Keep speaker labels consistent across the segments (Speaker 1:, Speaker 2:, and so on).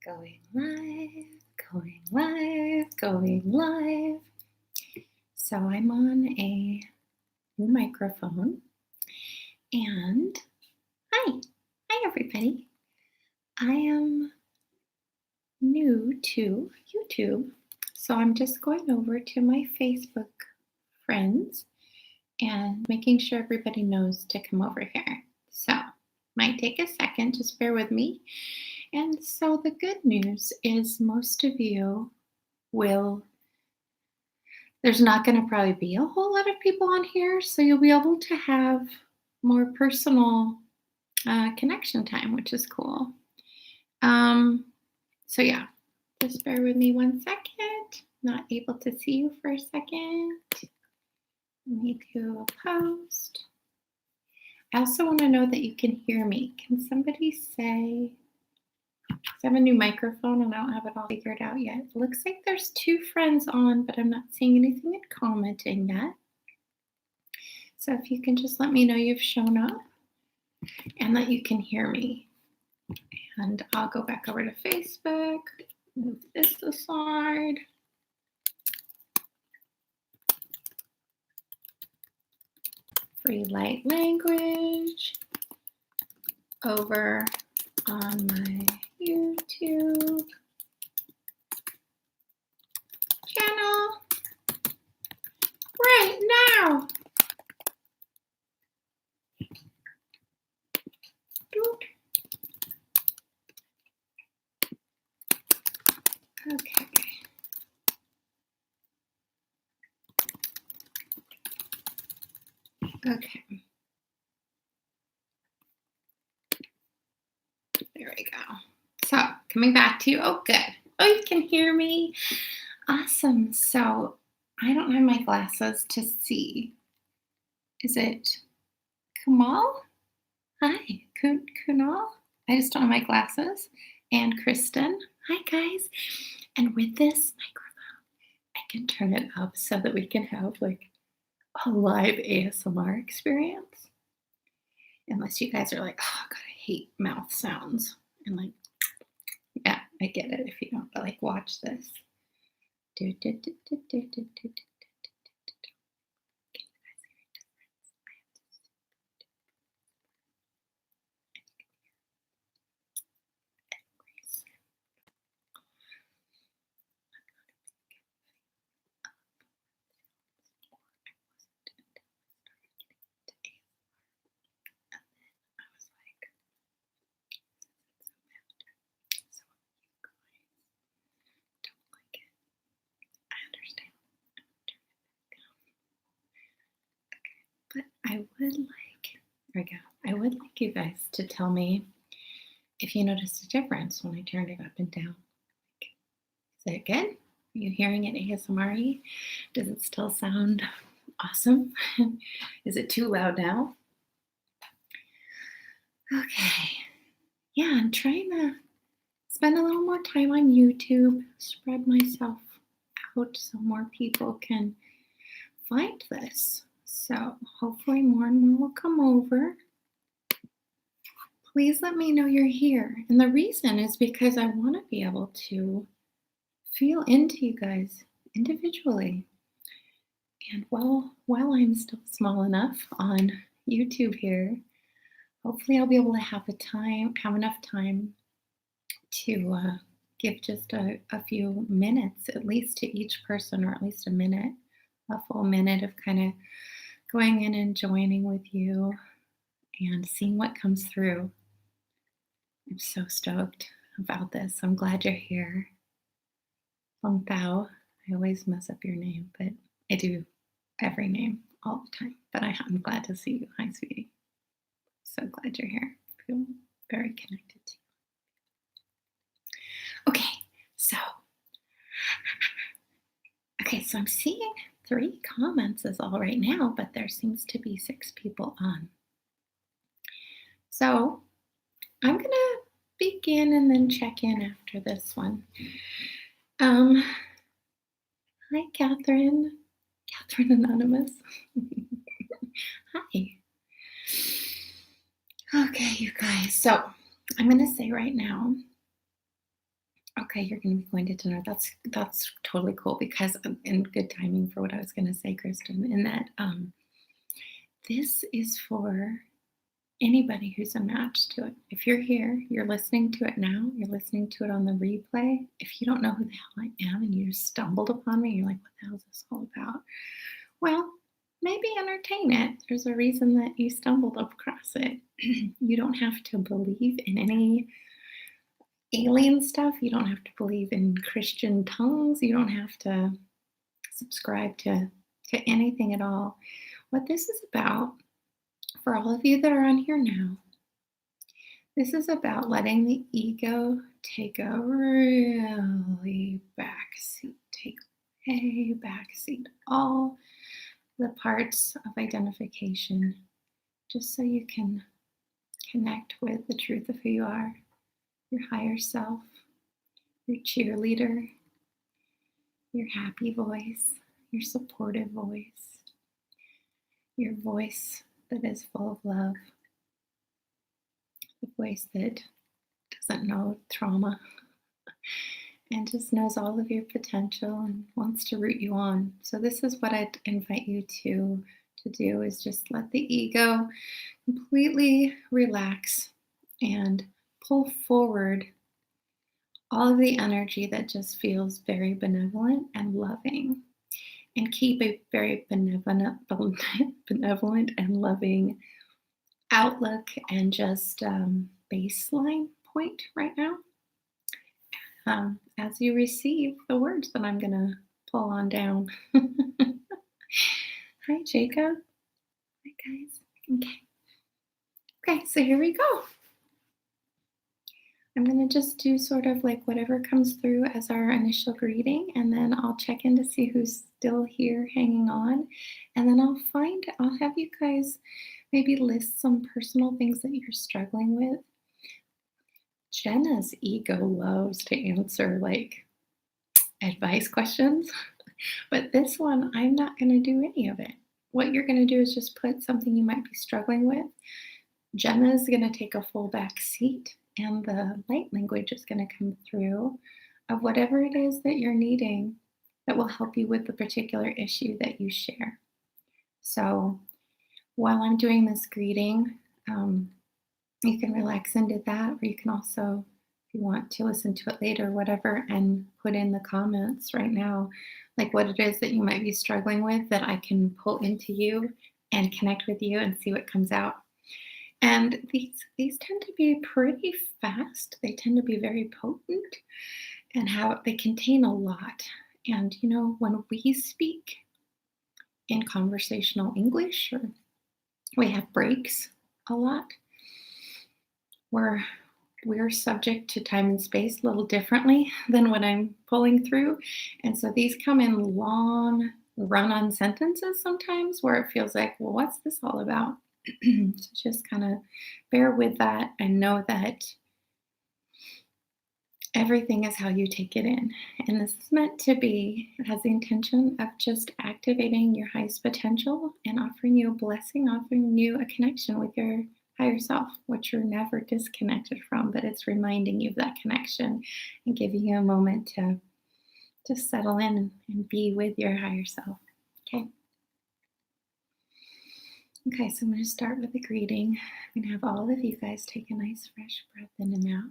Speaker 1: Going live, going live, going live. So I'm on a new microphone and hi everybody. I am new to YouTube, so I'm just going over to my Facebook friends and making sure everybody knows to come over here. So might take a second, just bear with me. And so the good news is most of you there's not going to probably be a whole lot of people on here, so you'll be able to have more personal connection time, which is cool. So yeah, just bear with me one second. Not able to see you for a second. Let me do a post. I also want to know that you can hear me. Can somebody say, I have a new microphone and I don't have it all figured out yet. It looks like there's 2 friends on, but I'm not seeing anything in commenting yet. So if you can just let me know you've shown up and that you can hear me. And I'll go back over to Facebook, move this aside. Free light language over on my YouTube channel right now. Okay. Okay. There we go. So coming back to you. Oh, good. Oh, you can hear me. Awesome. So I don't have my glasses to see. Is it Kamal? Hi, Kunal. I just don't have my glasses. And Kristen. Hi, guys. And with this microphone, I can turn it up so that we can have like a live ASMR experience. Unless you guys are like, oh, God, I hate mouth sounds. And like, yeah, I get it if you don't, but like, watch this. But I would like, there we go. I would like you guys to tell me if you noticed a difference when I turned it up and down. Is it good? Are you hearing it ASMR-y? Does it still sound awesome? Is it too loud now? Okay. Yeah, I'm trying to spend a little more time on YouTube, spread myself out so more people can find this. So hopefully more and more will come over. Please let me know you're here. And the reason is because I want to be able to feel into you guys individually. And while I'm still small enough on YouTube here, hopefully I'll be able to have enough time to give just a few minutes at least to each person, or at least a full minute of kind of going in and joining with you and seeing what comes through. I'm so stoked about this. I'm glad you're here. Long Thao. I always mess up your name, but I do every name all the time. But I'm glad to see you. Hi, sweetie. So glad you're here. I feel very connected to you. Okay, so I'm seeing 3 comments is all right now, but there seems to be 6 people on. So I'm going to begin and then check in after this one. Hi, Catherine. Catherine Anonymous. Hi. Okay, you guys. So I'm going to say right now, Okay, you're going to be going to dinner. That's totally cool because in good timing for what I was going to say, Kristen, in that this is for anybody who's a match to it. If you're here, you're listening to it now, you're listening to it on the replay. If you don't know who the hell I am and you just stumbled upon me, you're like, what the hell is this all about? Well, maybe entertain it. There's a reason that you stumbled across it. You don't have to believe in any alien stuff. You don't have to believe in Christian tongues. You don't have to subscribe to anything at all. What this is about, for all of you that are on here now, this is about letting the ego take a really backseat, take a backseat, all the parts of identification, just so you can connect with the truth of who you are, your higher self, your cheerleader, your happy voice, your supportive voice, your voice that is full of love, the voice that doesn't know trauma and just knows all of your potential and wants to root you on. So this is what I'd invite you to do, is just let the ego completely relax and pull forward all of the energy that just feels very benevolent and loving, and keep a very benevolent and loving outlook and just baseline point right now, as you receive the words that I'm going to pull on down. Hi, Jacob. Hi, guys. Okay, so here we go. I'm going to just do sort of like whatever comes through as our initial greeting, and then I'll check in to see who's still here hanging on. And then I'll have you guys maybe list some personal things that you're struggling with. Jenna's ego loves to answer like advice questions, but this one, I'm not going to do any of it. What you're going to do is just put something you might be struggling with. Jenna's going to take a full back seat, and the light language is going to come through of whatever it is that you're needing that will help you with the particular issue that you share. So while I'm doing this greeting, you can relax into that, or you can also, if you want to listen to it later, whatever, and put in the comments right now, like what it is that you might be struggling with that I can pull into you and connect with you and see what comes out. And these tend to be pretty fast. They tend to be very potent, and how they contain a lot. And when we speak in conversational English, or we have breaks a lot, we're subject to time and space a little differently than what I'm pulling through. And so these come in long run-on sentences sometimes where it feels like, well, what's this all about? So just kind of bear with that and know that everything is how you take it in. And this is meant to be, it has the intention of just activating your highest potential and offering you a blessing, offering you a connection with your higher self, which you're never disconnected from, but it's reminding you of that connection and giving you a moment to just settle in and be with your higher self. Okay, so I'm going to start with a greeting. I'm going to have all of you guys take a nice fresh breath in and out.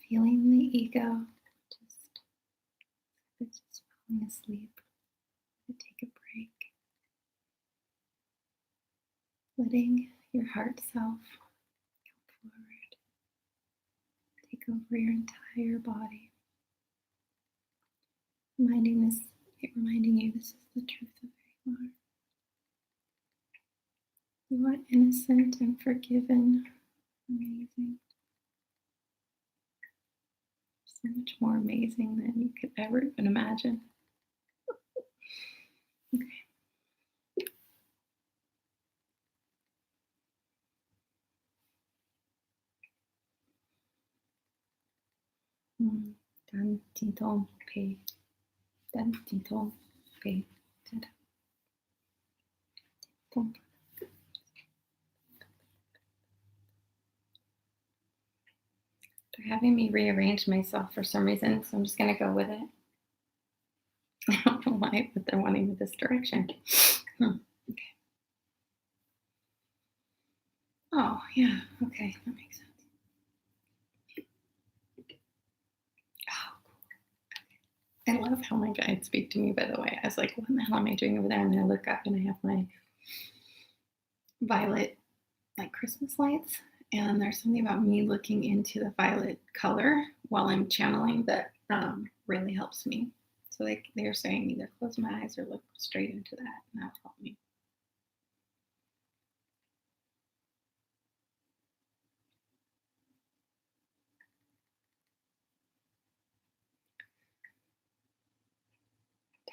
Speaker 1: Feeling the ego just falling asleep. Take a break. Letting your heart self go forward. Take over your entire body. Reminding you this is the truth of who you are. You are innocent and forgiven. Amazing. So much more amazing than you could ever even imagine. Okay. Dan tintom pe. Dan tintom pe. They're having me rearrange myself for some reason, so I'm just gonna go with it. I don't know why, but they're wanting me this direction. Okay. Oh, yeah. Okay, that makes sense. Oh, cool. I love how my guides speak to me, by the way. I was like, what the hell am I doing over there? And I look up and I have my violet, like Christmas lights. And there's something about me looking into the violet color while I'm channeling that really helps me. So they're saying either close my eyes or look straight into that, and that'll help me.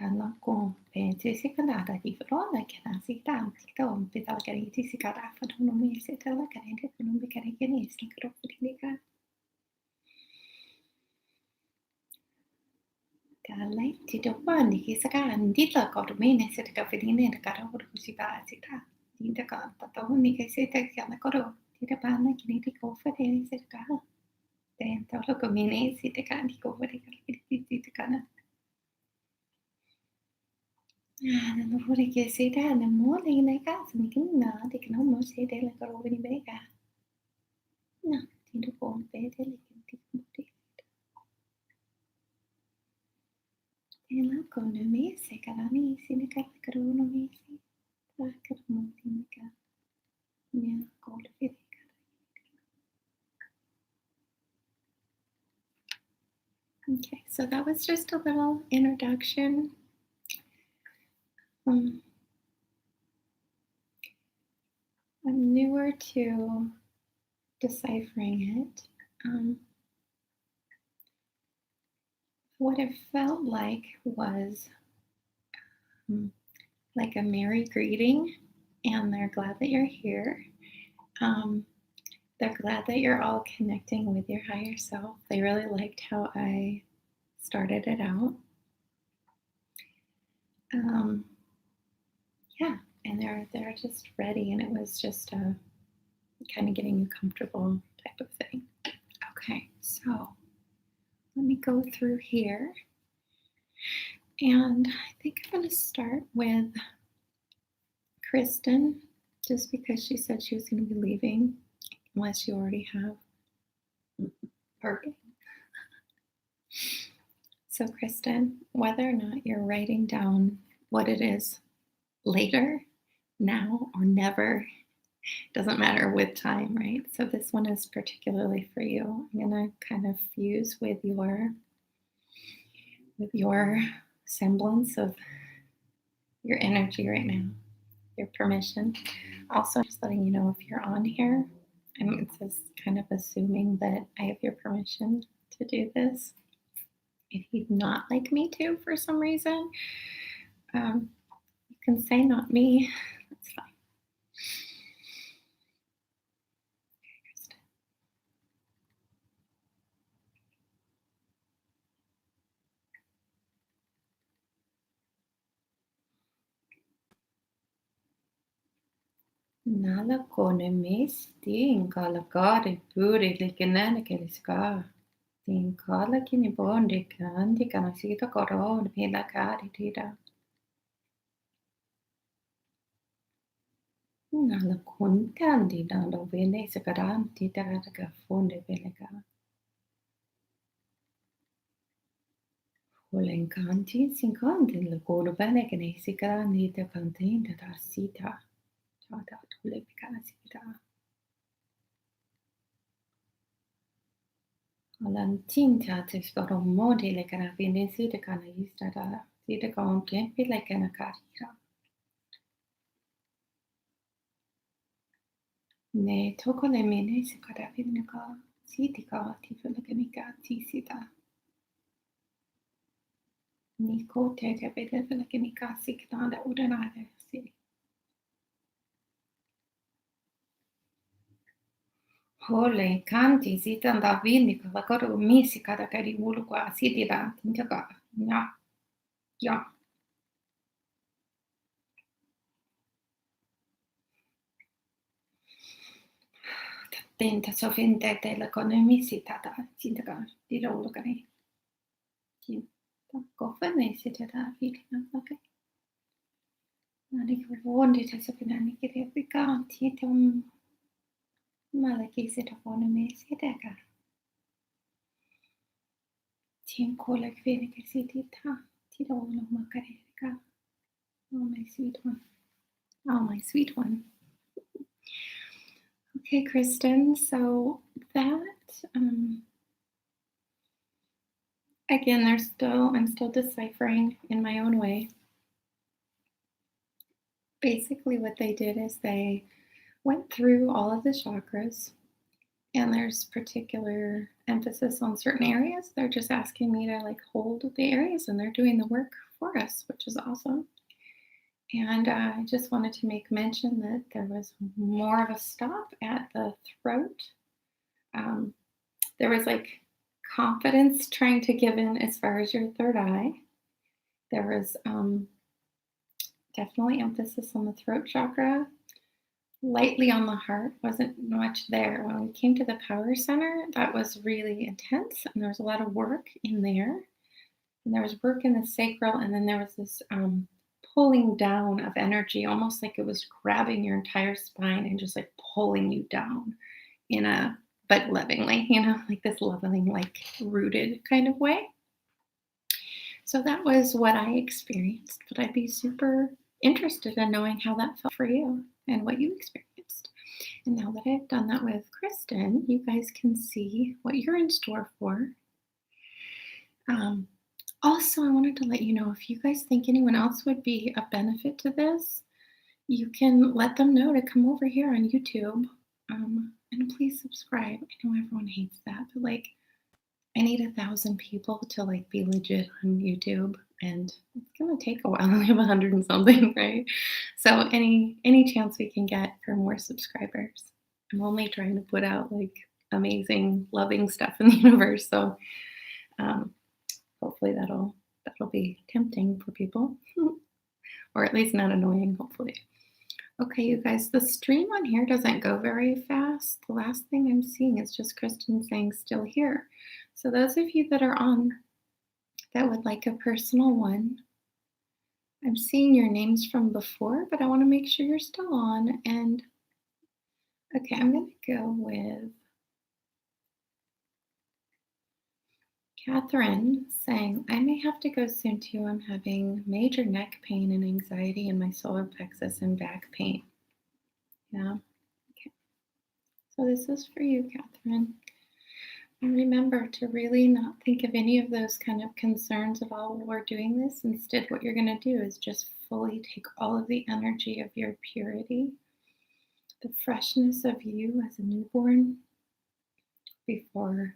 Speaker 1: Talako pe tisikada di frola kena sita tiko pitala kari tisikada fadono mi sitala kari de kuno bikari keni sikro fidika. Kalai tito pandi kisaka andita kormene sitka fidine de karo kusiba sita. Dinta ka tato ni kisita kana koro. Tita pana kini tiko fidene sitka. Den tolo komine sitka tiko fidika sitka kana. Non vorrei che si danno mole in casa, mi che no, di che non mo si delle cose di bega. No, ti do pompe delle che ti muti. E la con me se carani si ne caricano mi si. La che muti mi ca. Mi con le vedi. Okay, so that was just a little introduction. I'm newer to deciphering it. What it felt like was like a merry greeting, and they're glad that you're here. They're glad that you're all connecting with your higher self. They really liked how I started it out. Yeah, and they're just ready, and it was just a kind of getting you comfortable type of thing. Okay, so let me go through here, and I think I'm going to start with Kristen, just because she said she was going to be leaving, unless you already have. Perfect. So, Kristen, whether or not you're writing down what it is later, now, or never, doesn't matter with time, right? So this one is particularly for you. I'm gonna kind of fuse with your semblance of your energy right now, your permission. Also, just letting you know if you're on here, it's just kind of assuming that I have your permission to do this. If you'd not like me to for some reason, you can say not me. That's fine. Nala kone mesti in kala kare puri likenene keliska. In kala kini bonde kandi kana sita koron pela kare tida. Nala kun kandi nala vene sekaran tita ka fonde pelega. Olen kanti sin kanti la kono bene kene sekaran tita kantin da sita. Tada tule pikana sita. Alan tinta te sparo modi le kana vene sita kana yista da sita kon tempi le kana karira. Ne toko le mene se kada vene ka siti ka tifa le kanika tisita. Niko te te vede le kanika sikta da udanade si. Holy kanti sitan da vini kala koru misi kada kari ulukwa siti da tintaga. Ja, ja. Tinta so finte teillä kone misi tata tintaga dida ulukani. Tinta kofene siti da vilina okei. Nani vuondi tässä pinani kirjapika tiitum malaki sitä vuonna misi edeka. Tin kuule kvinnike siti ta tida ulukma karika. Oh my sweet one. Oh my sweet one. Okay, Kristen. So that again, I'm still deciphering in my own way. Basically, what they did is they went through all of the chakras, and there's particular emphasis on certain areas. They're just asking me to like hold the areas, and they're doing the work for us, which is awesome. And I just wanted to make mention that there was more of a stop at the throat. There was like confidence trying to give in as far as your third eye. There was definitely emphasis on the throat chakra, lightly on the heart, wasn't much there. When we came to the power center, that was really intense, and there was a lot of work in there. And there was work in the sacral, and then there was this pulling down of energy, almost like it was grabbing your entire spine and just like pulling you down in a, but lovingly, like this loving, like rooted kind of way. So that was what I experienced, but I'd be super interested in knowing how that felt for you and what you experienced. And now that I've done that with Kristen, you guys can see what you're in store for. Also, I wanted to let you know if you guys think anyone else would be a benefit to this, you can let them know to come over here on YouTube. And please subscribe. I know everyone hates that, but like I need 1,000 people to like be legit on YouTube, and it's gonna take a while. I have 100 and something, right? So any chance we can get for more subscribers. I'm only trying to put out like amazing, loving stuff in the universe. So hopefully that'll be tempting for people, or at least not annoying. Hopefully. Okay, you guys, the stream on here doesn't go very fast. The last thing I'm seeing is just Kristen saying still here. So those of you that are on that would like a personal one, I'm seeing your names from before, but I want to make sure you're still on. And okay, I'm going to go with Catherine saying, I may have to go soon too. I'm having major neck pain and anxiety in my solar plexus and back pain. Yeah. Okay. So this is for you, Catherine. And remember to really not think of any of those kind of concerns at all while we're doing this. Instead, what you're going to do is just fully take all of the energy of your purity, the freshness of you as a newborn before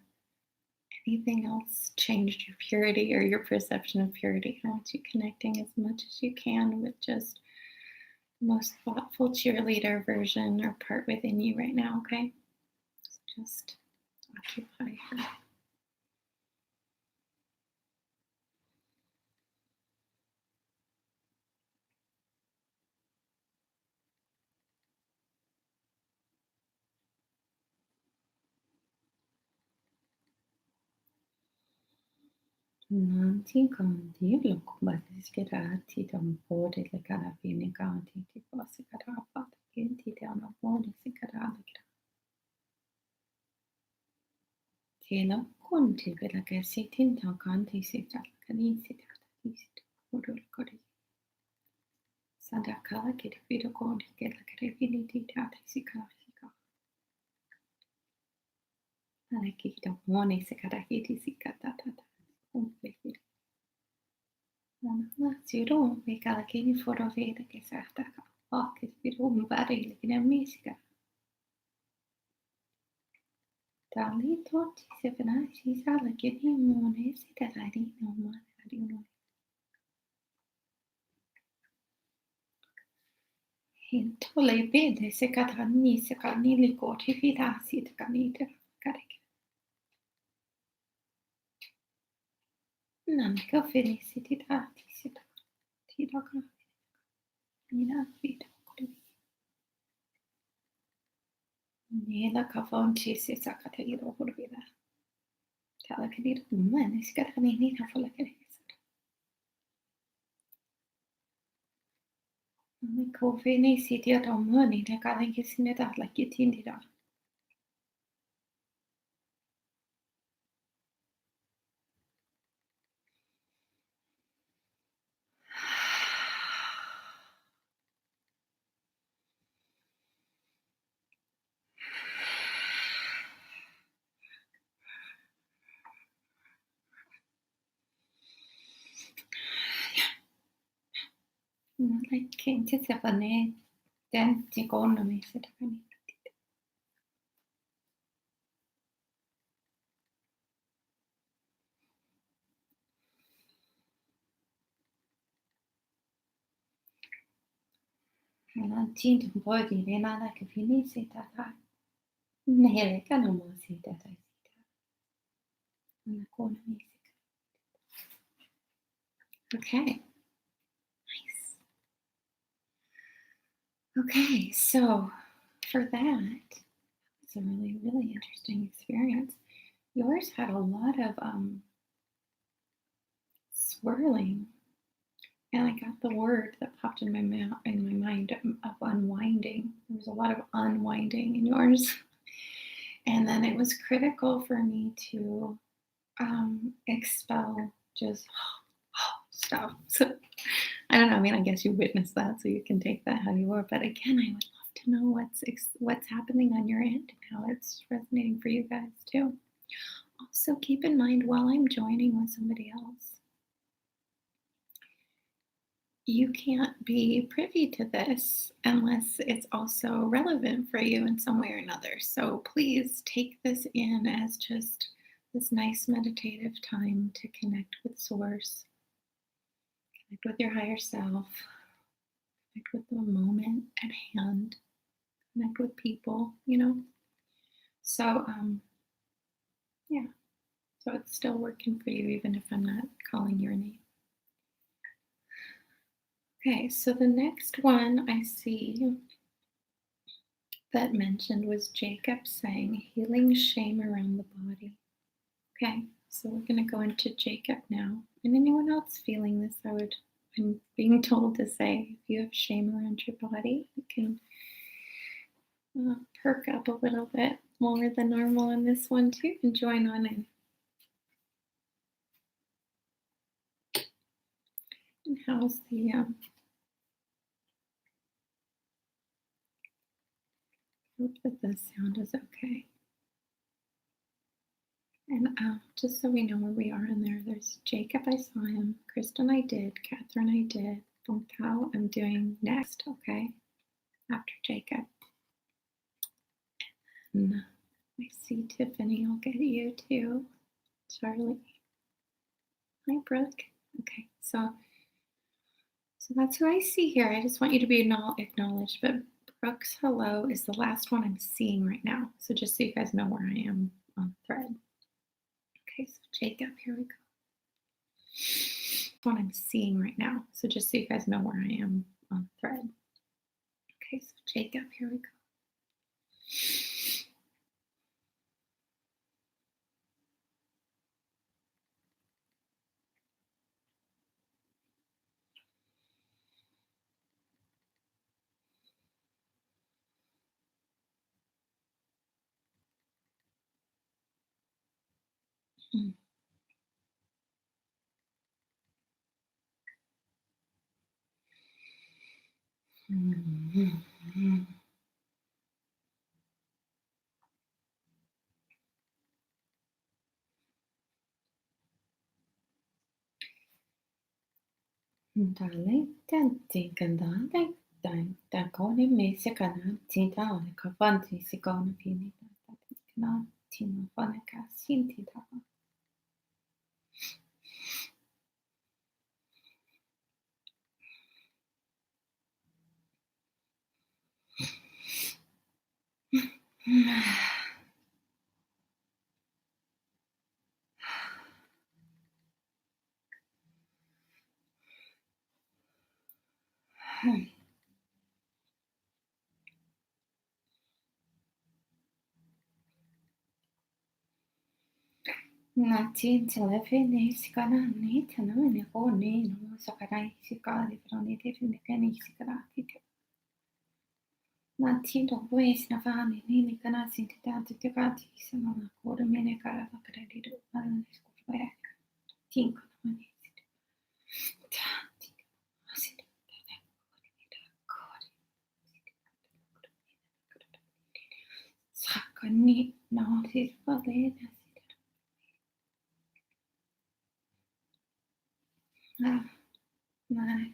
Speaker 1: anything else changed your purity or your perception of purity. I want you connecting as much as you can with just the most thoughtful cheerleader version or part within you right now, okay? So just occupy her. Nanti ganti lokubati skerati dam bode le carabine ganti ti posi carapa genti te una bode si carala gra. Tela conti per la che si tinta ganti si tal canisi da si podo le cori. Santa cala che ti vedo conti che la carabine ti date si carica. Alla che da buone si carahiti si catata. Zero mikä kiinni foro siitä kesästä paakit pidun värillinen miska. Tää oli totti se venä sisälläkin niin moni sitä lähdin omaan radioon. Tole vede se katani se kani li koti vida si te kani te kareke. Nan ka fini si ti da ti si da ti da ka nina vida kuri. Nila ka fon ti si sa kata iro kuri vida. Tala kani ro man si katani ni na fola kare. Ko fini si ti da moni te kani ki sine da la ki tindi da. Like can't just have a name. Then ti kono mi se da kani. Nan tinto un po' di renata che finisse da da. Nere ka no mo si da da. Una kona mi se. Okay, nice. Okay, so for that, it's a really, really interesting experience. Yours had a lot of swirling, and I got the word that popped in my mouth in my mind of unwinding. There was a lot of unwinding in yours, and then it was critical for me to expel just stuff. So I don't know. I mean, I guess you witnessed that, so you can take that how you were. But again, I would love to know what's happening on your end and how it's resonating for you guys too. Also, keep in mind while I'm joining with somebody else, you can't be privy to this unless it's also relevant for you in some way or another. So please take this in as just this nice meditative time to connect with Source, connect with your higher self, connect with the moment at hand, connect with people, you know. So yeah. So it's still working for you even if I'm not calling your name. Okay, so the next one I see that mentioned was Jacob saying healing shame around the body. Okay, so we're going to go into Jacob now. And anyone else feeling this, I'm being told to say, if you have shame around your body, you can perk up a little bit more than normal on this one too and join on in. And how's the hope that the sound is okay. And just so we know where we are in there, there's Jacob, I saw him. Kristen, I did. Catherine, I did. Fontao, I'm doing next, okay? After Jacob. And I see Tiffany, I'll get you too. Charlie. Hi, Brooke. Okay, so that's who I see here. I just want you to be acknowledged. But Brooke's hello is the last one I'm seeing right now. So just so you guys know where I am on thread. Okay, so Jacob, here we go. What I'm seeing right now. So just so you guys know where I am on thread. Okay, so Jacob, here we go. Mm. Mm-hmm. Darling, tanti candate, da cone mese canati da cavanti si con fini da canati no faneca sinti da. Natin telefoni sikana ni tana ni ko ni no sakarai sikali froni defini kani sikarati. Natin to ways na fani ni kana sinti tanti tikati sama ko de mene kara la kredi do an skufaya. Think on it. Tanti asit. Sakani no sifale. Nej.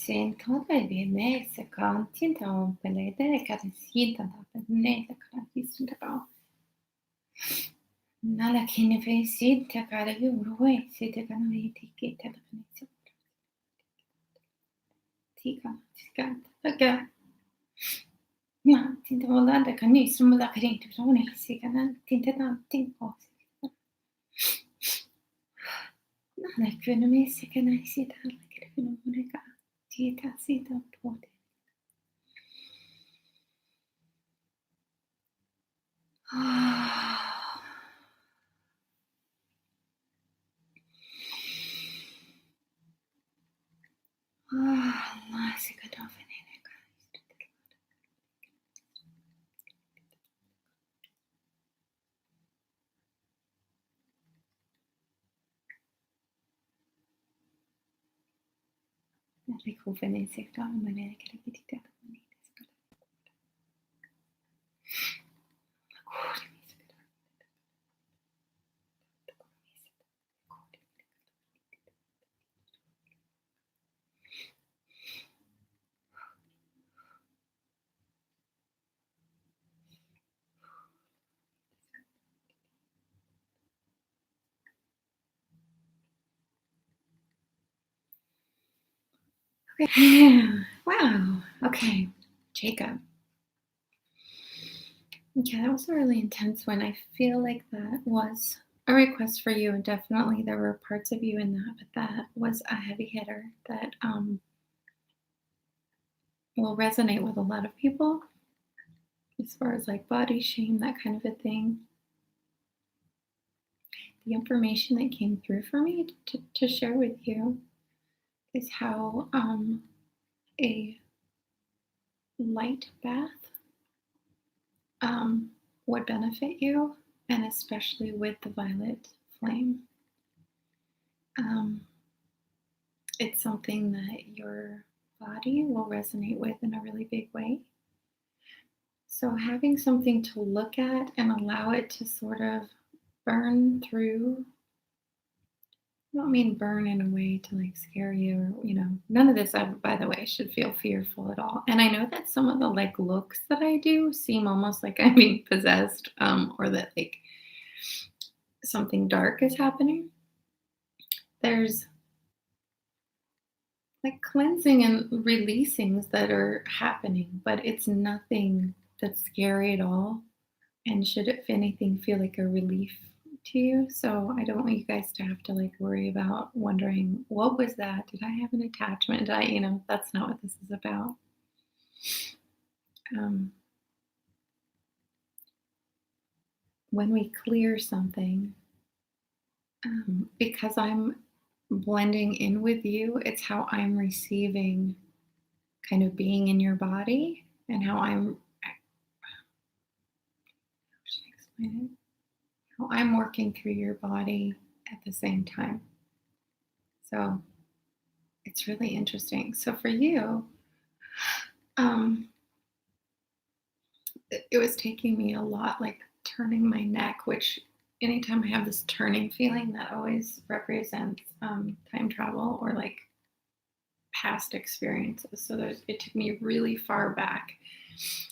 Speaker 1: Sento de bine se cantinta un pelete care sinta da penete cara sinta ca. Nala kine fe sinta cara urue site kana viti kita da penete. Tika aga. Ma tinta volanda canismo da crente persone si kana tinta da tinko. Nala kine me se kana sita la kine moneka. Tita sita pote. Okay. Wow. Okay. Jacob. Okay, that was a really intense one. I feel like that was a request for you, and definitely there were parts of you in that, but that was a heavy hitter that will resonate with a lot of people as far as like body shame, that kind of a thing. The information that came through for me to share with you is how a light bath would benefit you, and especially with the violet flame. It's something that your body will resonate with in a really big way. So having something to look at and allow it to sort of burn through. I don't mean burn in a way to like scare you or, none of this, by the way, should feel fearful at all. And I know that some of the like looks that I do seem almost like I'm being possessed, or that like something dark is happening. There's like cleansing and releasings that are happening, but it's nothing that's scary at all. And should, if anything, feel like a relief to you. So I don't want you guys to have to like worry about wondering, what was that? Did I have an attachment? That's not what this is about. When we clear something, because I'm blending in with you, it's how I'm receiving kind of being in your body and how I'm, how should I explain it? I'm working through your body at the same time. So it's really interesting. So for you, um, it was taking me a lot, like turning my neck, which anytime I have this turning feeling, that always represents time travel or like past experiences. So it took me really far back,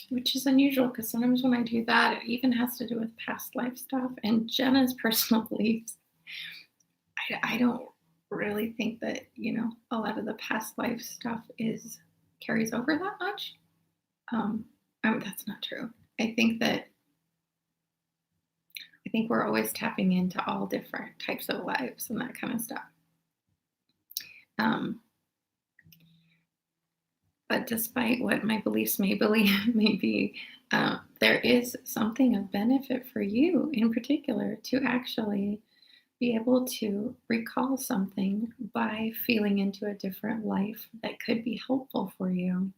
Speaker 1: which is unusual because sometimes when I do that, it even has to do with past life stuff and Jenna's personal beliefs. I don't really think that, a lot of the past life stuff is carries over that much. Um, that's not true. I think that I think we're always tapping into all different types of lives and that kind of stuff. Um, but despite what my beliefs may be, there is something of benefit for you in particular to actually be able to recall something by feeling into a different life that could be helpful for you.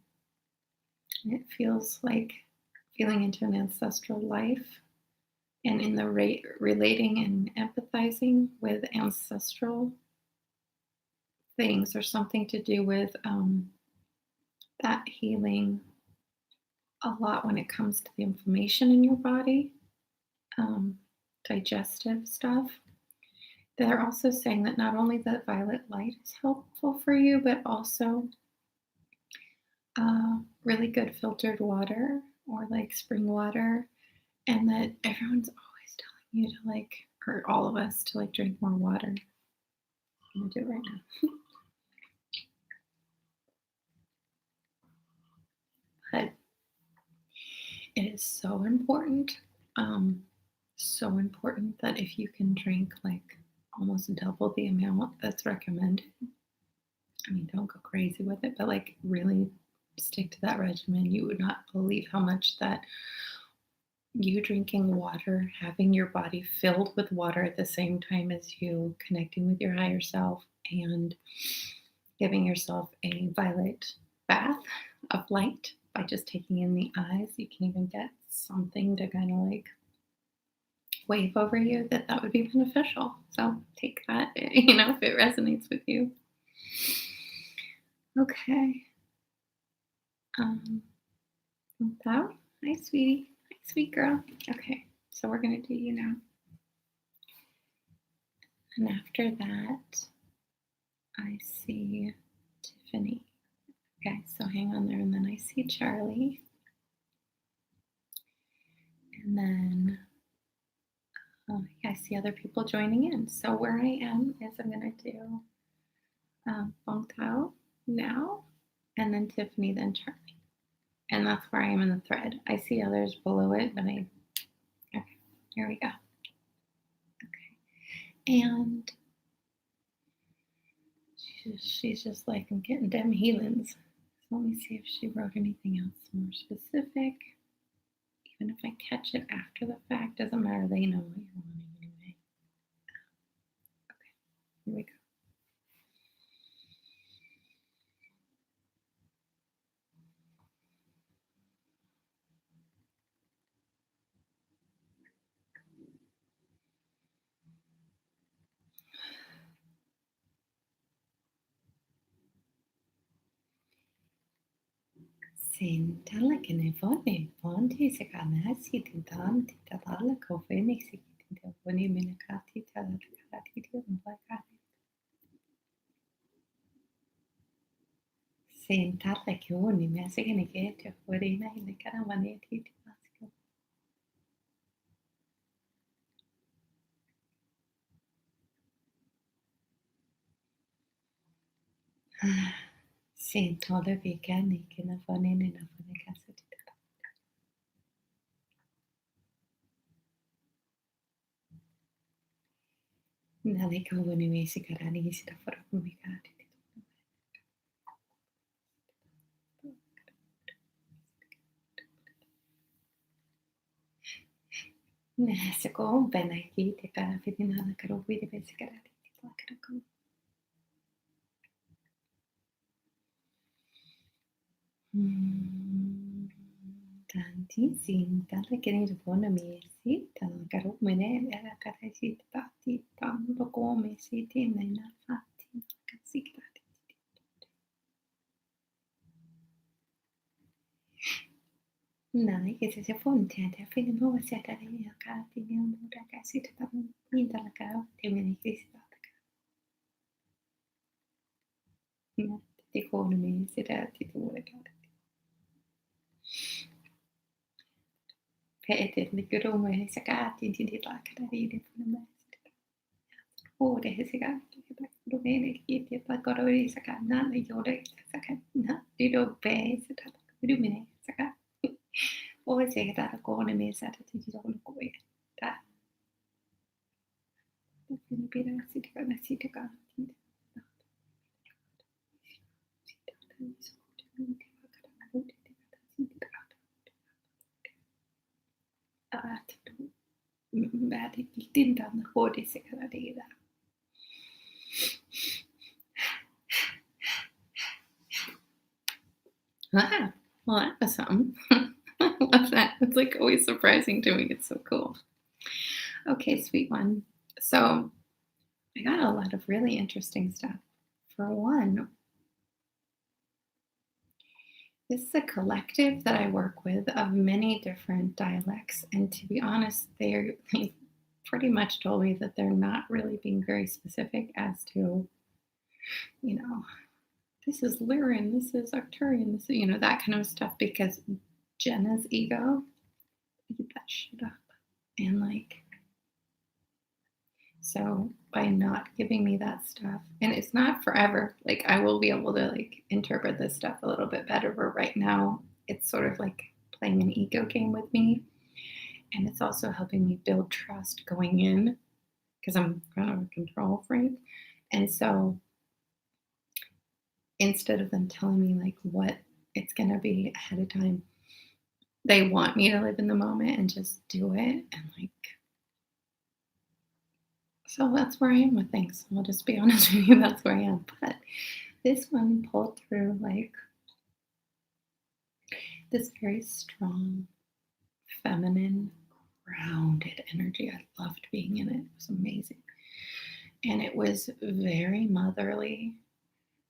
Speaker 1: It feels like feeling into an ancestral life and in the relating and empathizing with ancestral things or something to do with that healing a lot when it comes to the inflammation in your body, um, digestive stuff. They're also saying that not only the violet light is helpful for you, but also really good filtered water or like spring water, and that everyone's always telling you to like, or all of us to like drink more water. I'm gonna do it right now. But it is so important that if you can drink like almost double the amount that's recommended. I mean, don't go crazy with it, but like really stick to that regimen. You would not believe how much that you drinking water, having your body filled with water at the same time as you connecting with your higher self and giving yourself a violet bath of light by just taking in the eyes. You can even get something to kind of like wave over you that would be beneficial. So take that, if it resonates with you. Okay. That. Hi, sweetie. Hi, sweet girl. Okay, so we're gonna do you now. And after that, I see Tiffany. Okay, so hang on there, and then I see Charlie. And then I see other people joining in. So where I am is I'm gonna do Bong Tao now, and then Tiffany, then Charlie. And that's where I am in the thread. I see others below it, but okay, here we go. Okay, and she's just like, I'm getting them healings. So let me see if she wrote anything else more specific. Even if I catch it after the fact, doesn't matter. They know what you're wanting anyway. Okay, here we go. Sentala que ne vone ponti se kanasi tintam titatala ko phoenix tinta voni minakati tala takati umblakati. Sentala que oni message ne get forina in the caravaneti timasco. Sentala vegani que na vone ne na vone casa. Nalika voni mesi karani si da fora kumikati. Nasiko benaki te kara fitina na karo vidi besi karati la karo. Tantissimo, dalla che ne buona mesita, caro mene, era cara si tatti, tanto come si tiene na fatti, casi grati. Nai che se fonte te fine nuova siete a cati di un ragazzi te parlo in dalla cara te me ne crisi da cara. Ti come mi si dati tu le cara. Pete di grume si cati di la cara di me. Ore hesiganti domene kiti pakoro saka na yore saka na dido be sata rumine saka o seka kone me sata ti dido ko ta ni pira sita ka Badi il tindan hodi seka da. Ah, well, that was something. I love that. It's like always surprising to me. It's so cool. Okay, sweet one. So I got a lot of really interesting stuff. For one, this is a collective that I work with of many different dialects. And to be honest, they pretty much told me that they're not really being very specific as to, you know, this is Lyran, this is Arcturian, this, that kind of stuff because Jenna's ego, eat that shit up. And like, so by not giving me that stuff, and it's not forever, like I will be able to like interpret this stuff a little bit better, but right now it's sort of like playing an ego game with me. And it's also helping me build trust going in because I'm kind of a control freak. And so instead of them telling me like what it's going to be ahead of time, they want me to live in the moment and just do it. And like, so that's where I am with things. I'll just be honest with you, that's where I am. But this one pulled through like this very strong, feminine, grounded energy. I loved being in it. It was amazing. And it was very motherly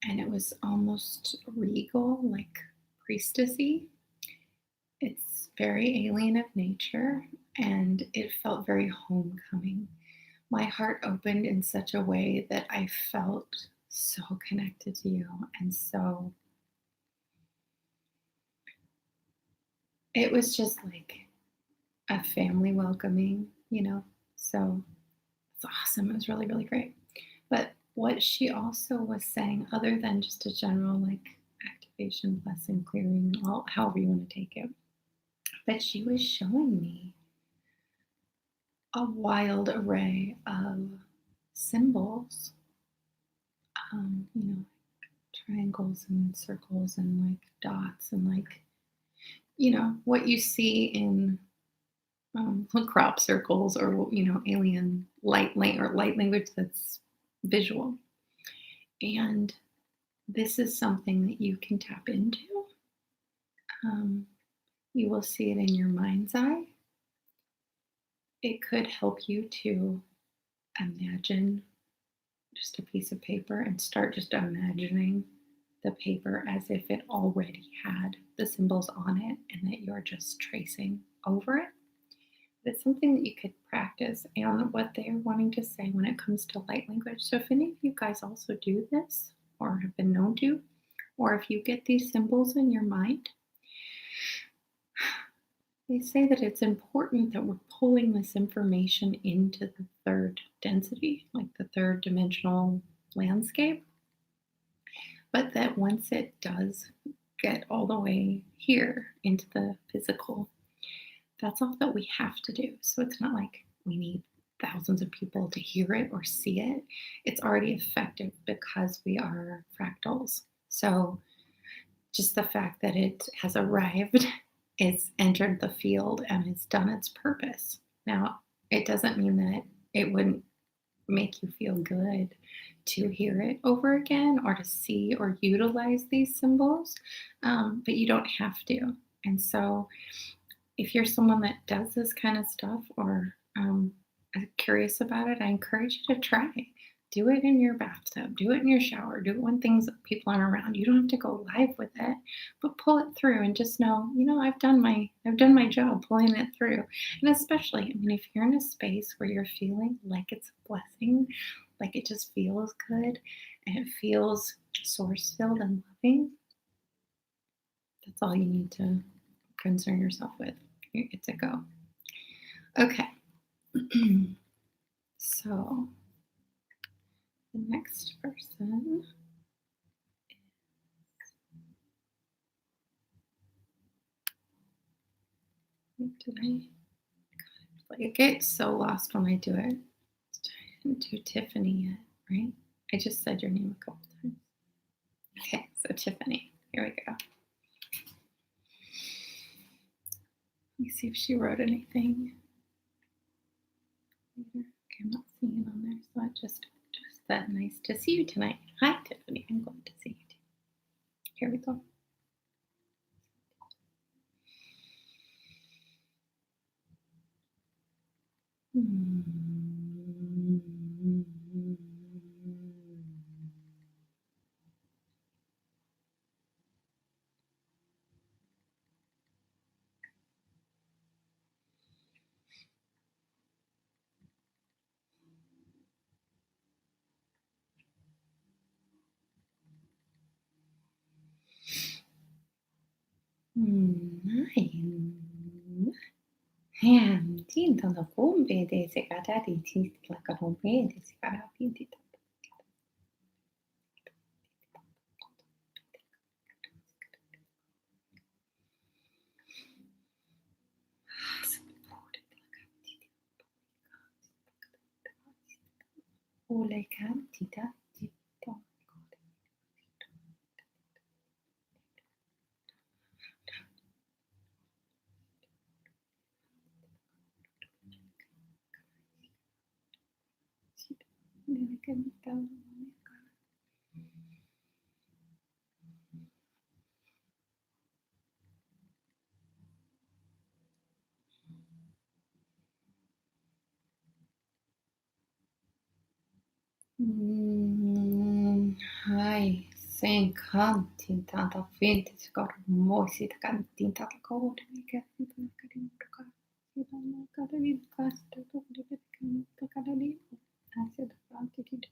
Speaker 1: and it was almost regal, like priestessy. It's very alien of nature and it felt very homecoming. My heart opened in such a way that I felt so connected to you. And so it was just like a family welcoming, So it's awesome. It was really, really great. But what she also was saying, other than just a general like activation, blessing, clearing, however you want to take it, but she was showing me a wild array of symbols, triangles and circles and like dots and like, what you see in crop circles or, alien light language that's visual. And this is something that you can tap into. You will see it in your mind's eye. It could help you to imagine just a piece of paper and start just imagining the paper as if it already had the symbols on it and that you're just tracing over it. It's something that you could practice and what they're wanting to say when it comes to light language. So if any of you guys also do this or have been known to, or if you get these symbols in your mind, they say that it's important that we're pulling this information into the third density, like the third dimensional landscape. But that once it does get all the way here into the physical, that's all that we have to do. So it's not like we need thousands of people to hear it or see it. It's already effective because we are fractals. So just the fact that it has arrived, it's entered the field and it's done its purpose. Now, it doesn't mean that it wouldn't make you feel good to hear it over again or to see or utilize these symbols, but you don't have to. And so if you're someone that does this kind of stuff or curious about it, I encourage you to try. Do it in your bathtub, do it in your shower, do it when people aren't around. You don't have to go live with it, but pull it through and just know, I've done my job pulling it through. And especially, I mean, if you're in a space where you're feeling like it's a blessing, like it just feels good and it feels source filled and loving, that's all you need to concern yourself with. You're good to go. Okay. So the next person, did I get so lost when I do it. I didn't do Tiffany yet, right? I just said your name a couple times. Okay, so Tiffany, here we go. Let me see if she wrote anything. Okay, I'm not seeing it on there, so I just that nice to see you tonight. Hi, Tiffany. I'm glad to see you too. Here we go. Ham, tinta la combe de secata di tis la carombe de secata pinti. Ole cantita di Hai, sen kantin tanta finti skor moisit kantin tanta koodi mikä sitä kadin mukaan. Sitä on kadin kasta tuoli vetkan takadin. Asia kantin dit.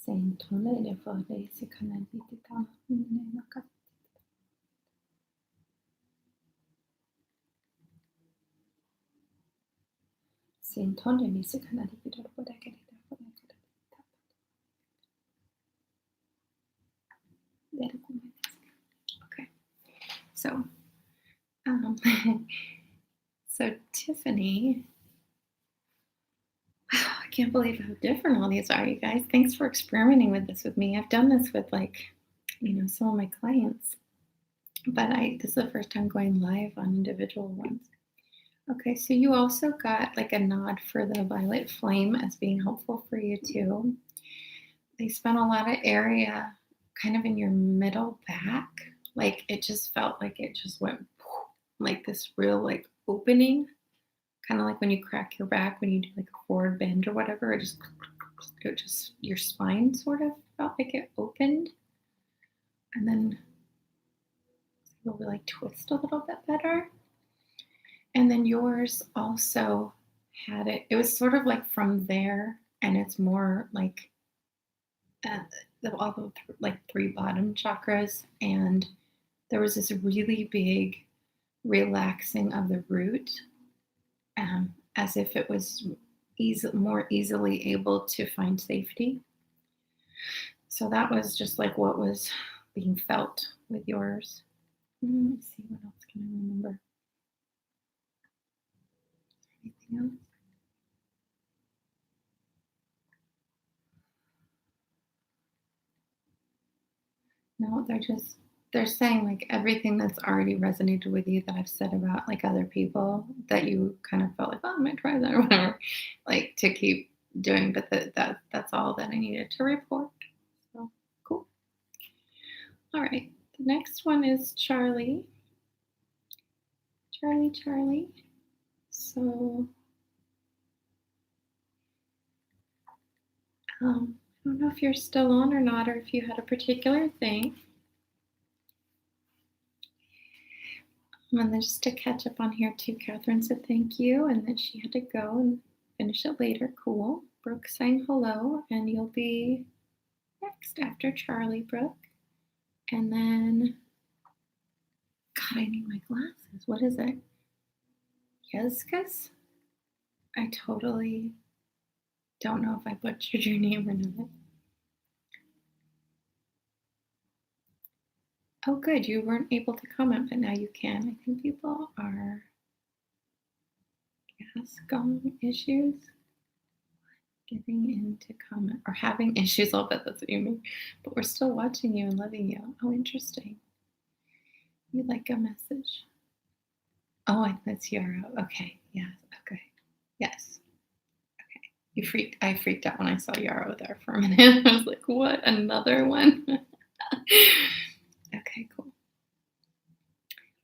Speaker 1: Sen tonne för det så kan en lite ta minne och sen tonne vi så kan det lite på det kan det på det. Okay, so so Tiffany, I can't believe how different all these are, you guys. Thanks for experimenting with this with me. I've done this with some of my clients, but this is the first time going live on individual ones. Okay, so you also got like a nod for the violet flame as being helpful for you too. They spent a lot of area kind of in your middle back. Like it just felt like it just went like this real like opening, kind of like when you crack your back when you do like a forward bend or whatever. It just your spine sort of felt like it opened, and then it will like twist a little bit better. And then yours also had it. It was sort of like from there, and it's more like all the like 3 bottom chakras, and there was this really big relaxing of the root, as if it was more easily able to find safety. So that was just like what was being felt with yours. Let's see, what else can I remember? Anything else? No, they're saying like everything that's already resonated with you that I've said about like other people that you kind of felt like, oh, I might try that or whatever, like to keep doing, but that's all that I needed to report. So cool. All right. The next one is Charlie. Charlie, Charlie. So I don't know if you're still on or not, or if you had a particular thing. And then just to catch up on here too, Catherine said thank you, and then she had to go and finish it later. Cool. Brooke saying hello, and you'll be next after Charlie, Brooke. And then, God, I need my glasses. What is it? Yeskas? I totally don't know if I butchered your name or not. Oh, good. You weren't able to comment, but now you can. I think people are gas gong issues. Giving in to comment or having issues. I'll bet that's what you mean. But we're still watching you and loving you. Oh, interesting. You like a message. Oh, that's Yarrow. Okay. Yes. Okay. Yes. Okay. I freaked out when I saw Yarrow there for a minute. I was like, what? Another one? Okay, cool.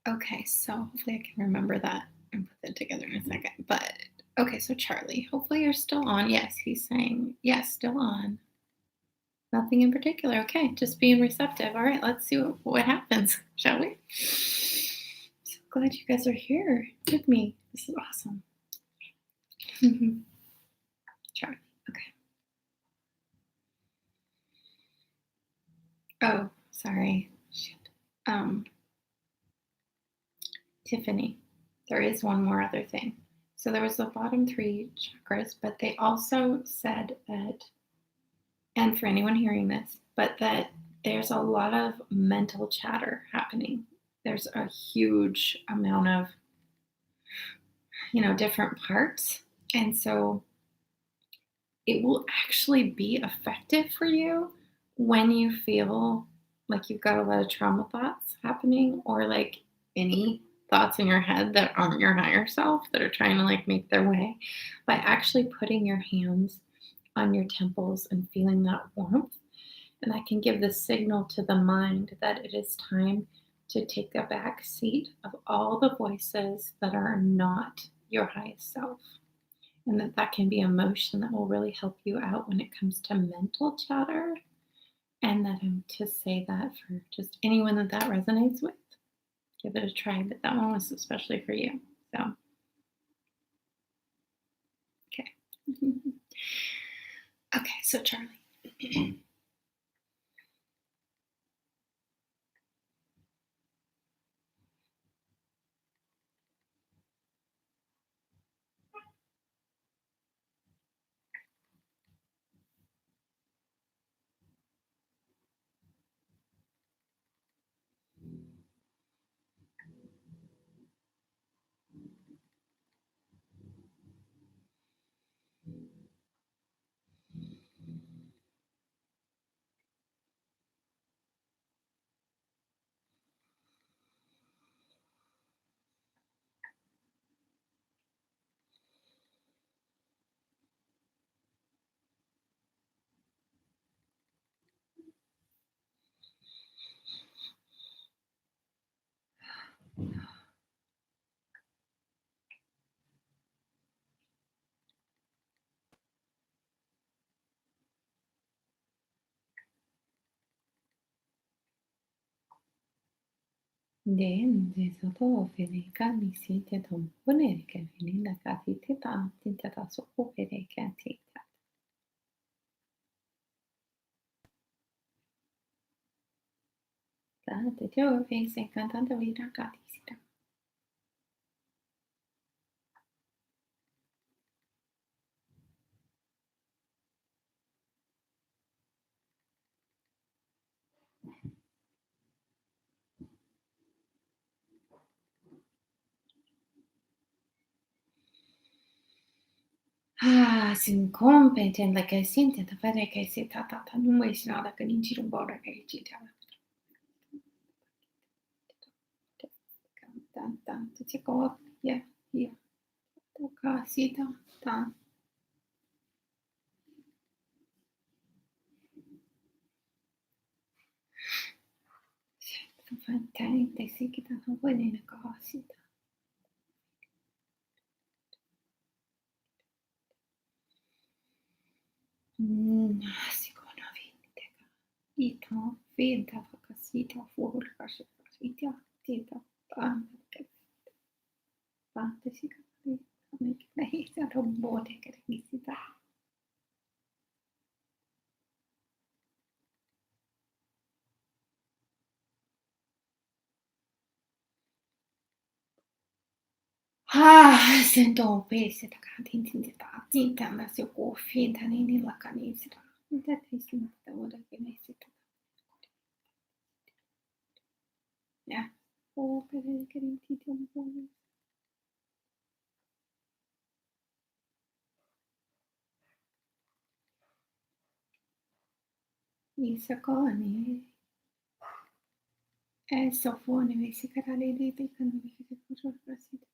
Speaker 1: Okay, so hopefully I can remember that and put that together in a second. But okay, so Charlie, hopefully you're still on. Yes, he's saying, yes, still on. Nothing in particular. Okay, just being receptive. All right, let's see what happens, shall we? So glad you guys are here with me. This is awesome. Charlie. Okay. Oh, sorry. Shit. Tiffany. There is one more other thing. So there was the bottom three chakras, but they also said that, and for anyone hearing this, but that there's a lot of mental chatter happening. There's a huge amount of, different parts. And so it will actually be effective for you when you feel like you've got a lot of trauma thoughts happening or like any thoughts in your head that aren't your higher self that are trying to like make their way by actually putting your hands on your temples and feeling that warmth. And that can give the signal to the mind that it is time to take a back seat of all the voices that are not your highest self. And that can be emotion that will really help you out when it comes to mental chatter. And that I'm to say that for just anyone that resonates with, give it a try. But that one was especially for you. So, okay. Okay, so Charlie. De soto felica mi siete tom ponere che venina catita tinta so opere catita. Da te teo face cantando vida catisita. incompetent, like I seem to the very case, no way, not like an inch of water. To take off, yeah, yeah. Casita, ta. Fantastic, sì, che tanto poi nella casita. Sicona vinteca. Ita, vinta, casita, fuori, casita, tita, tante, tante, si capisce, lei è robote che visita. Sento un peso da intensità, tinta, se finta, nella canistra. Da te si mette ora che ne si tratta. Yeah. Oh, per il che rinti un po'. I saconi. Sofone, vesi carare di canali che cosa prasito.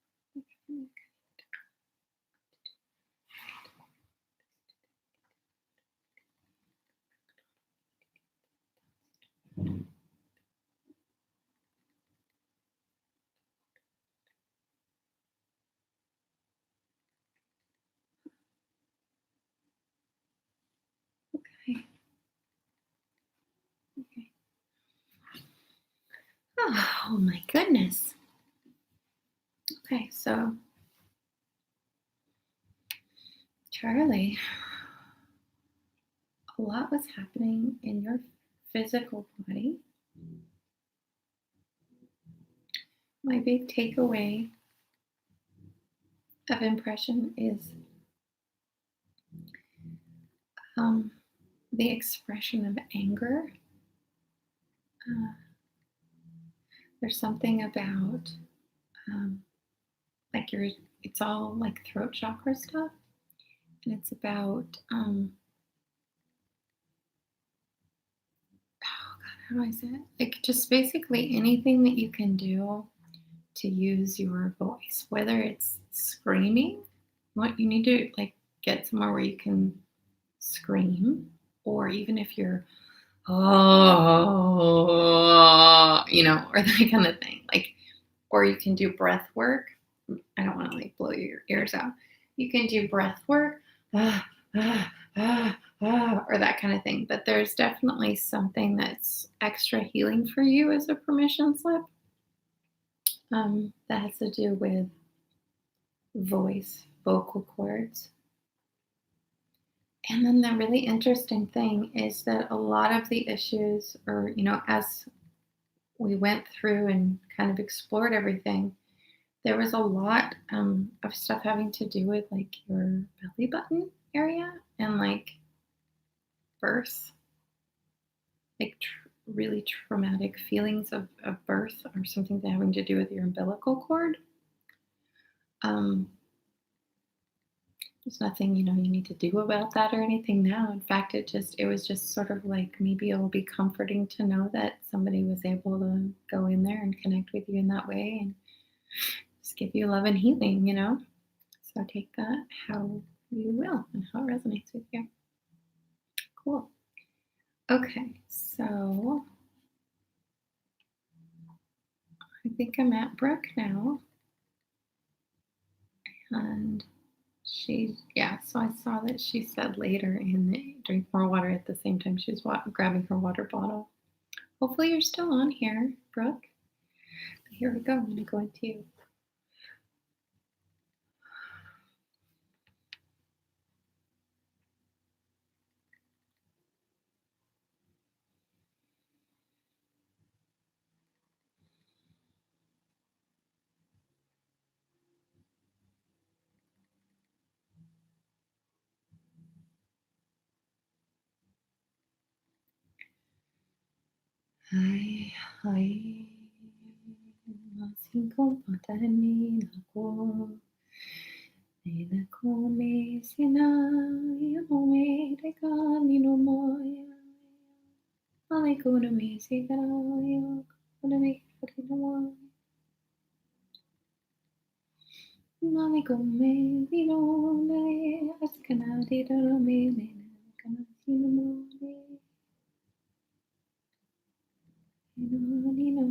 Speaker 1: Okay. Okay. Oh my goodness. Okay, so Charlie, a lot was happening in your physical body. My big takeaway of impression is um, the expression of anger. Uh, there's something about like it's all like throat chakra stuff, and it's about oh God, how do I say it? Like just basically anything that you can do to use your voice, whether it's screaming, what you need to like get somewhere where you can scream, or even if you're oh, or that kind of thing, like, or you can do breath work. I don't want to like blow your ears out. You can do breath work, or that kind of thing. But there's definitely something that's extra healing for you as a permission slip, that has to do with voice, vocal cords. And then the really interesting thing is that a lot of the issues, or, as we went through and kind of explored everything, there was a lot of stuff having to do with like your belly button area and like birth, like really traumatic feelings of birth, or something having to do with your umbilical cord. There's nothing, you need to do about that or anything now. In fact, it was just sort of like maybe it will be comforting to know that somebody was able to go in there and connect with you in that way and just give you love and healing. So take that how you will and how it resonates with you. Cool. Okay, so I think I'm at Brooke now. And so I saw that she said later in the drink more water at the same time she was grabbing her water bottle. Hopefully you're still on here, Brooke. But here we go. I'm going to go into you. Hai, hai, masing kong patani nako. Nina come sina me de canino moya. Ale kuna me sigarayo. Kuna me katino moya. Nani come vino ne askana di dara me ne kana sino moya. Nino moya.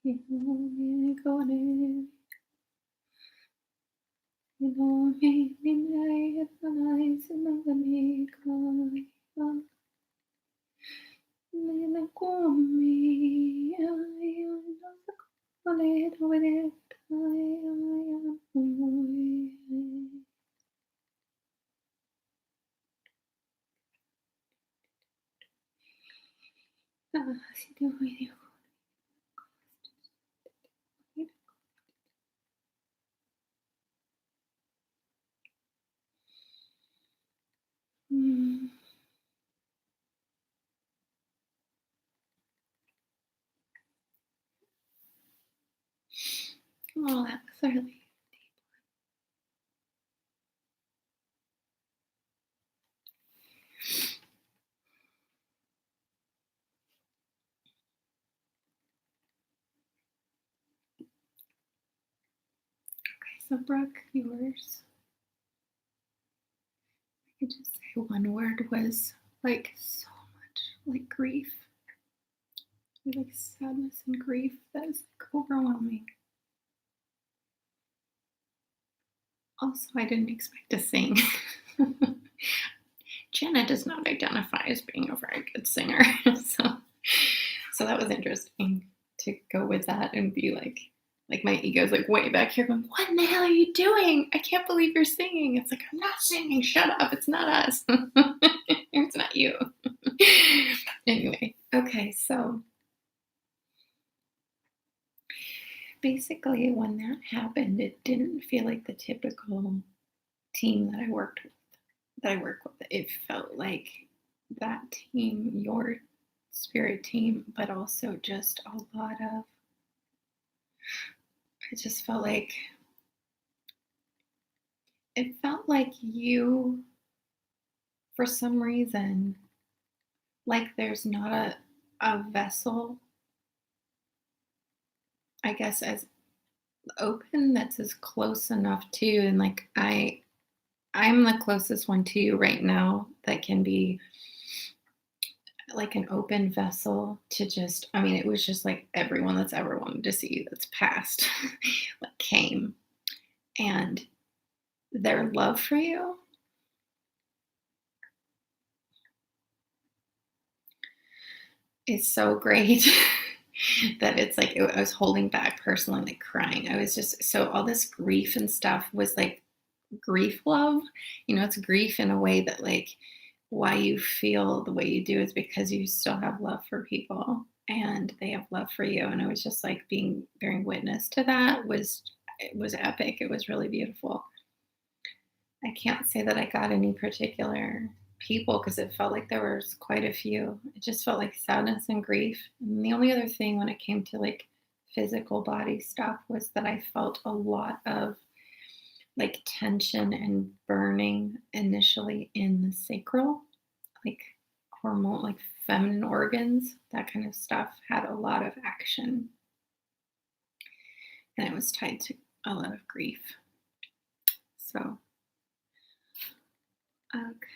Speaker 1: Nino kone. Nino me nina yatana sino me kai. Nina come ayo kole dove ayo ah si te voy mm. Oh, that was really okay. So Brooke, yours. I could just say one word was like so much like grief, like sadness and grief. That is like overwhelming. Also, I didn't expect to sing. Jenna does not identify as being a very good singer, so that was interesting to go with that and be like my ego's like way back here going, what in the hell are you doing? I can't believe you're singing. It's like, I'm not singing. Shut up. It's not us. It's not you. Anyway, okay, so basically when that happened, it didn't feel like the typical team that I work with. It felt like that team, your spirit team, but also just a lot of, it just felt like, it felt like you, for some reason, like there's not a vessel, I guess, as open that's as close enough to, and like I'm the closest one to you right now that can be like an open vessel to just, I mean, it was just like everyone that's ever wanted to see you that's passed like came, and their love for you is so great that it's like I was holding back personally, like crying. I was just so all this grief and stuff was like grief love. It's grief in a way that like why you feel the way you do is because you still have love for people and they have love for you. And I was just like bearing witness to that was it was epic. It was really beautiful. I can't say that I got any particular people because it felt like there was quite a few. It just felt like sadness and grief. And the only other thing when it came to like physical body stuff was that I felt a lot of like tension and burning initially in the sacral, like hormone, like feminine organs, that kind of stuff had a lot of action. And it was tied to a lot of grief. So, okay.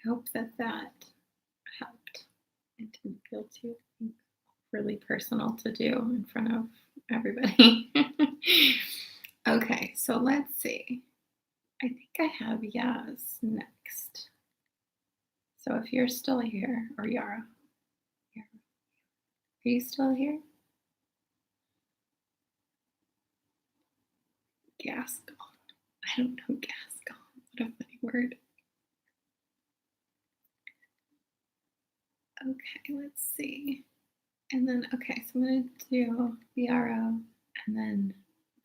Speaker 1: I hope that helped. It didn't feel too really personal to do in front of everybody. Okay, so let's see. I think I have Yaz next. So if you're still here, or Yara, are you still here? Gascon. I don't know Gascon. What a funny word. Okay, let's see. And then, okay, so I'm going to do VRO and then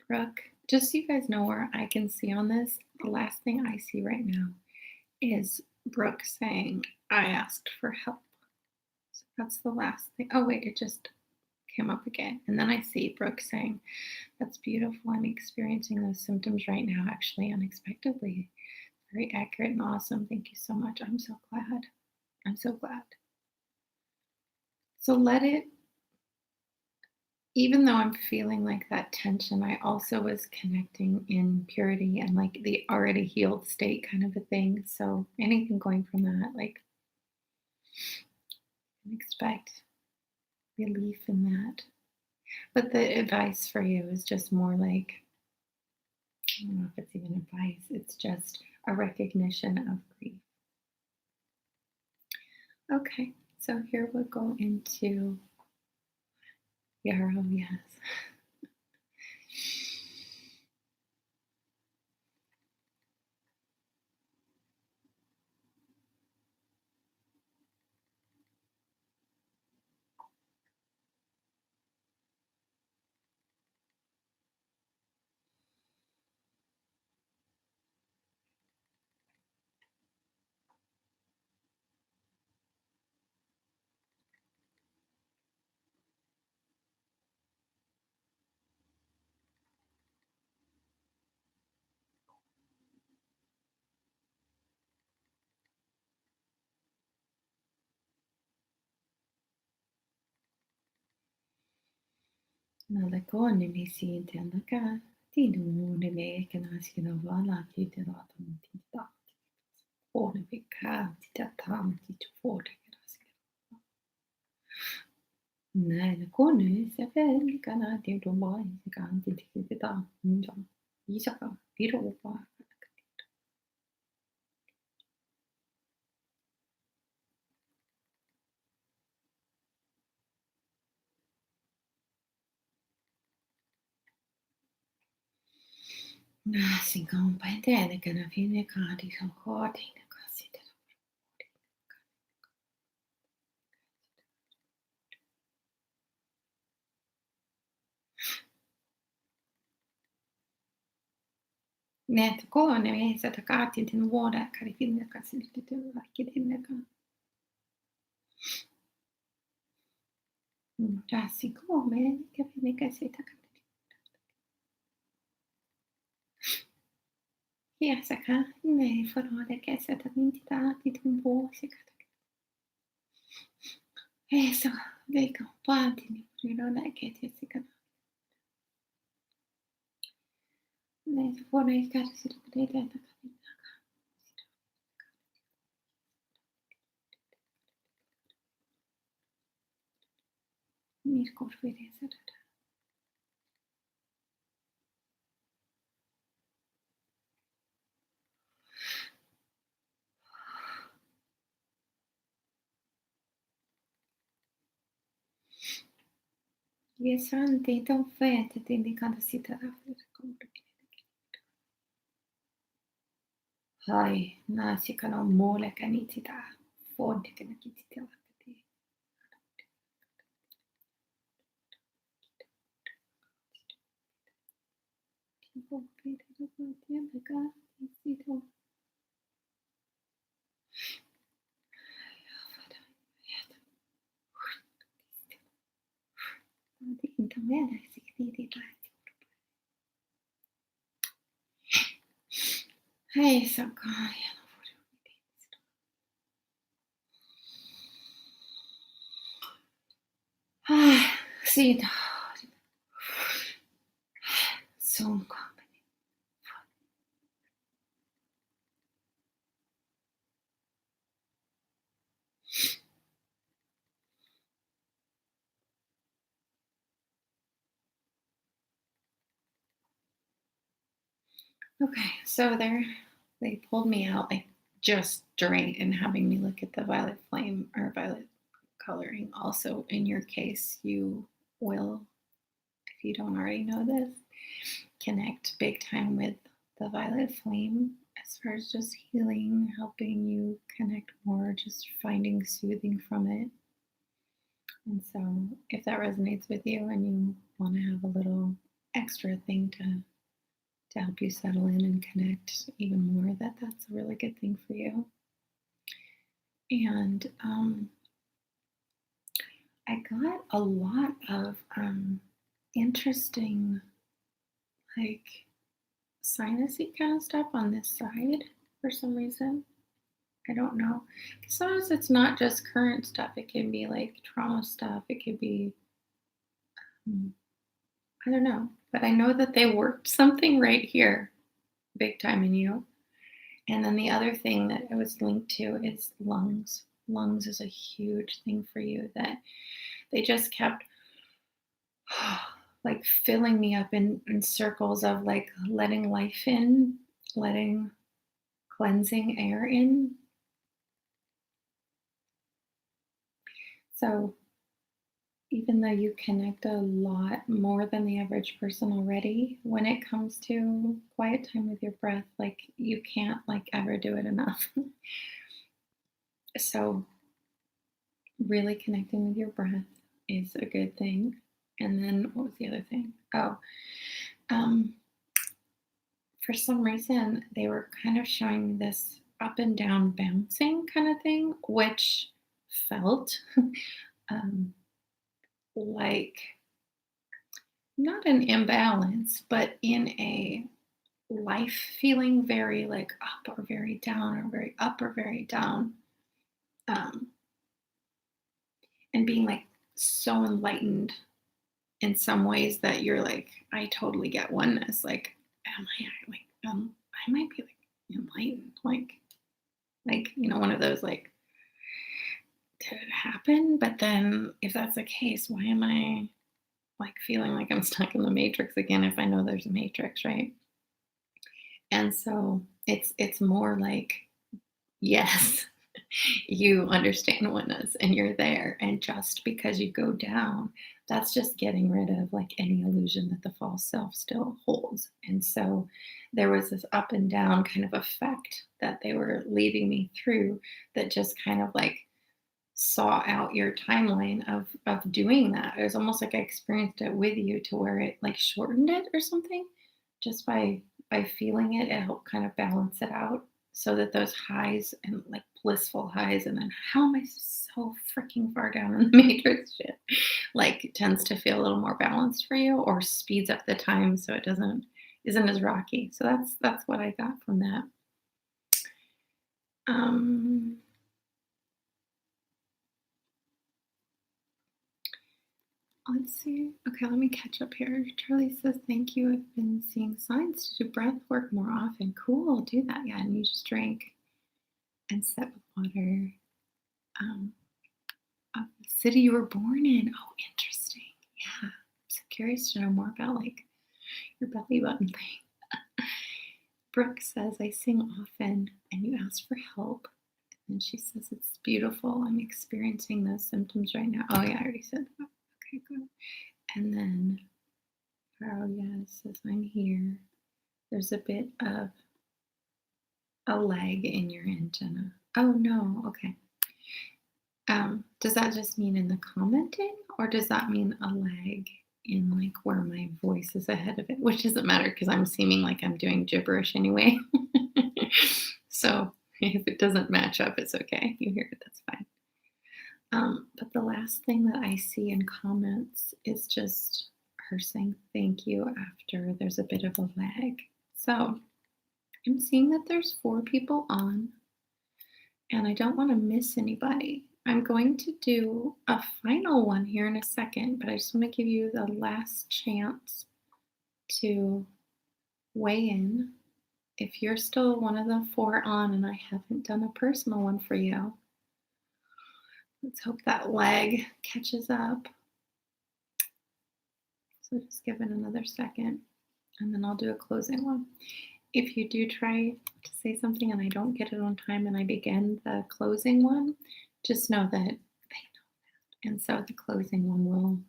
Speaker 1: Brooke. Just so you guys know where I can see on this, the last thing I see right now is Brooke saying, I asked for help. So that's the last thing. Oh, wait, it just came up again. And then I see Brooke saying, that's beautiful. I'm experiencing those symptoms right now, actually, unexpectedly. Very accurate and awesome. Thank you so much. I'm so glad. I'm so glad. So let it, even though I'm feeling like that tension, I also was connecting in purity and like the already healed state kind of a thing. So anything going from that, like expect relief in that. But the advice for you is just more like, I don't know if it's even advice, it's just a recognition of grief. Okay, so here we'll go into yarrow, yes. Nalakone me si intendaka, tinu ne me kanaskina vala kiteratum tita. One vika titatam titu forte kanaskina. Nalakone se fel kana titu mai se kan titita. Nja. Isaka piropa. Singon paintene kana fine kadi so kodi ne kasita. Net kone me se takati tin vuoda kari fine kasita tu akidine ka. Già siccome che viene che sei Hiasaka ne farò che è stata l'entità di un po' eso dei compagni non è che ti si ne fuori il caso si ripete mi scorfere Yes, anti, don't fete, ti indicando si terrà Hai, nasica non mole canità, fonte che ne chiedete Hey, so sì, sono Okay, so they pulled me out like just during and having me look at the violet flame or violet coloring. Also, in your case, you will, if you don't already know this, connect big time with the violet flame as far as just healing, helping you connect more, just finding soothing from it. And so if that resonates with you and you want to have a little extra thing to help you settle in and connect even more, that's a really good thing for you. And I got a lot of interesting, like, sinusy kind of stuff on this side for some reason. I don't know. 'Cause sometimes it's not just current stuff. It can be like trauma stuff. It could be, mm, I don't know. But I know that they worked something right here, big time in you. And then the other thing that it was linked to is lungs. Lungs is a huge thing for you that they just kept like filling me up in circles of like letting life in, letting cleansing air in. So even though you connect a lot more than the average person already, when it comes to quiet time with your breath, like you can't like ever do it enough. So really connecting with your breath is a good thing. And then what was the other thing? Oh, um, for some reason they were kind of showing me this up and down bouncing kind of thing, which felt um, like not an imbalance, but in a life feeling very like up or very down or very up or very down, um, and being like so enlightened in some ways that you're like, I totally get oneness. Like, am I like, I might be like enlightened, like one of those like, did it happen? But then, if that's the case, why am I like feeling like I'm stuck in the matrix again if I know there's a matrix, right? And so it's more like, yes, you understand oneness and you're there. And just because you go down, that's just getting rid of like any illusion that the false self still holds. And so there was this up and down kind of effect that they were leading me through that just kind of like saw out your timeline of doing that. It was almost like I experienced it with you to where it like shortened it or something. Just by feeling it, it helped kind of balance it out so that those highs and like blissful highs and then how am I so freaking far down in the matrix shit like tends to feel a little more balanced for you or speeds up the time so it doesn't isn't as rocky. So that's what I got from that. Um Let's see. Okay, let me catch up here. Charlie says, thank you. I've been seeing signs to do breath work more often. Cool, do that. Yeah, and you just drink and sip with water. Um, of the city you were born in. Oh, interesting. Yeah. I'm so curious to know more about like your belly button thing. Brooke says, I sing often and you ask for help. And she says, it's beautiful. I'm experiencing those symptoms right now. Oh, yeah, I already said that. Okay, good. And then Carol, yeah, says, I'm here. There's a bit of a lag in your antenna. Oh, no. Okay. Does that just mean in the commenting, or does that mean a lag in like where my voice is ahead of it? Which doesn't matter because I'm seeming like I'm doing gibberish anyway. So if it doesn't match up, it's okay. You hear it, that's fine. But the last thing that I see in comments is just her saying thank you after there's a bit of a lag. So I'm seeing that there's 4 people on, and I don't want to miss anybody. I'm going to do a final one here in a second, but I just want to give you the last chance to weigh in. If you're still one of the 4 on and I haven't done a personal one for you, let's hope that lag catches up. So just give it another second, and then I'll do a closing one. If you do try to say something and I don't get it on time and I begin the closing one, just know that they know that. And so the closing one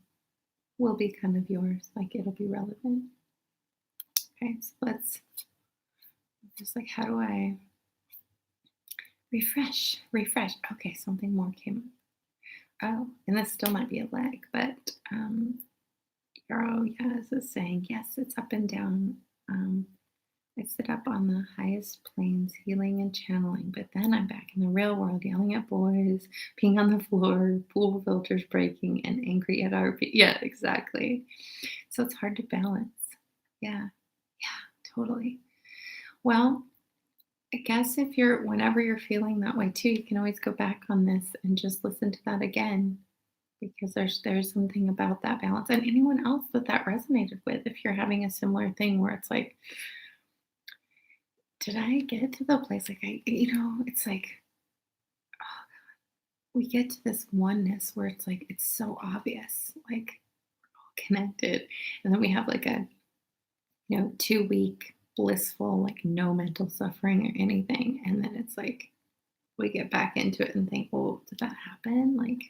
Speaker 1: will be kind of yours, like it'll be relevant. Okay, so let's just like, how do I refresh? Okay, something more came. Oh, and this still might be a leg, but oh yes is saying yes, it's up and down. Um, I sit up on the highest planes, healing and channeling, but then I'm back in the real world, yelling at boys, peeing on the floor, pool filters breaking, and angry at our. Yeah, exactly. So it's hard to balance. Yeah, yeah, totally. Well, I guess if you're whenever you're feeling that way too, you can always go back on this and just listen to that again because there's something about that balance. And anyone else that that resonated with, if you're having a similar thing where it's like, did I get to the place like it's like we get to this oneness where it's like it's so obvious, like we're all connected, and then we have like a 2 week blissful, like no mental suffering or anything, and then it's like we get back into it and think, well, did that happen? Like,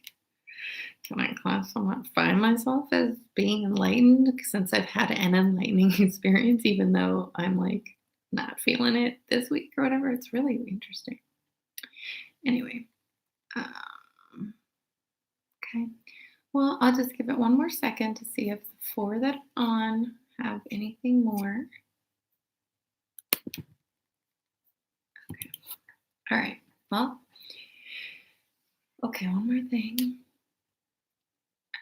Speaker 1: can I somewhat find myself as being enlightened since I've had an enlightening experience, even though I'm like not feeling it this week or whatever? It's really interesting. Anyway, um, okay. Well, I'll just give it one more second to see if the four that are on have anything more. Okay. All right. Well, okay, one more thing.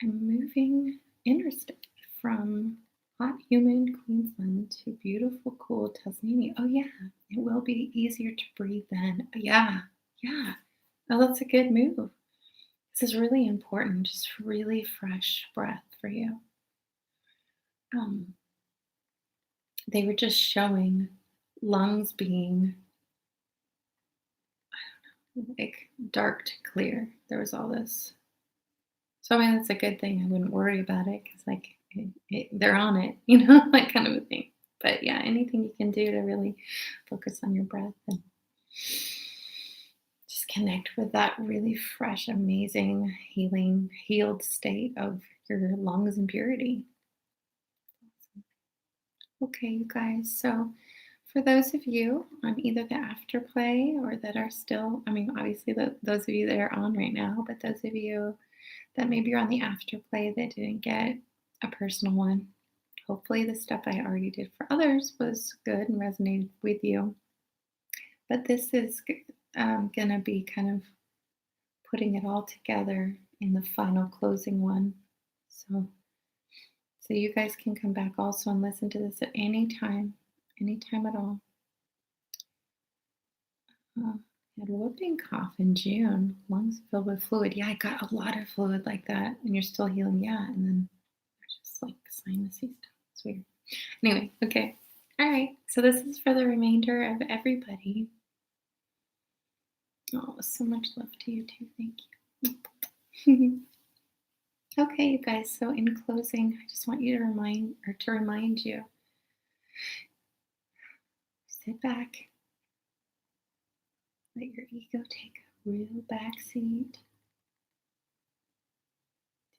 Speaker 1: I'm moving interstate from hot, humid Queensland to beautiful, cool Tasmania. Oh, yeah, it will be easier to breathe then. Yeah, yeah. Oh, that's a good move. This is really important, just really fresh breath for you. Um, they were just showing lungs being like dark to clear. There was all this. So, I mean, that's a good thing. I wouldn't worry about it because, like, they're on it, that kind of a thing. But yeah, anything you can do to really focus on your breath and just connect with that really fresh, amazing, healed state of your lungs and purity. Okay, you guys. So, for those of you on either the afterplay or that are still, I mean, obviously, those of you that are on right now, but those of you that maybe you're on the afterplay that didn't get a personal one, hopefully, the stuff I already did for others was good and resonated with you. But this is going to be kind of putting it all together in the final closing one. So you guys can come back also and listen to this at any time at all. I had a whooping cough in June, lungs filled with fluid. Yeah, I got a lot of fluid like that, and you're still healing. Yeah, and then there's just like sinusy stuff. It's weird. Anyway, okay. All right. So this is for the remainder of everybody. Oh, so much love to you too. Thank you. Okay, you guys. So in closing, I just want you to remind you, sit back, let your ego take a real back seat.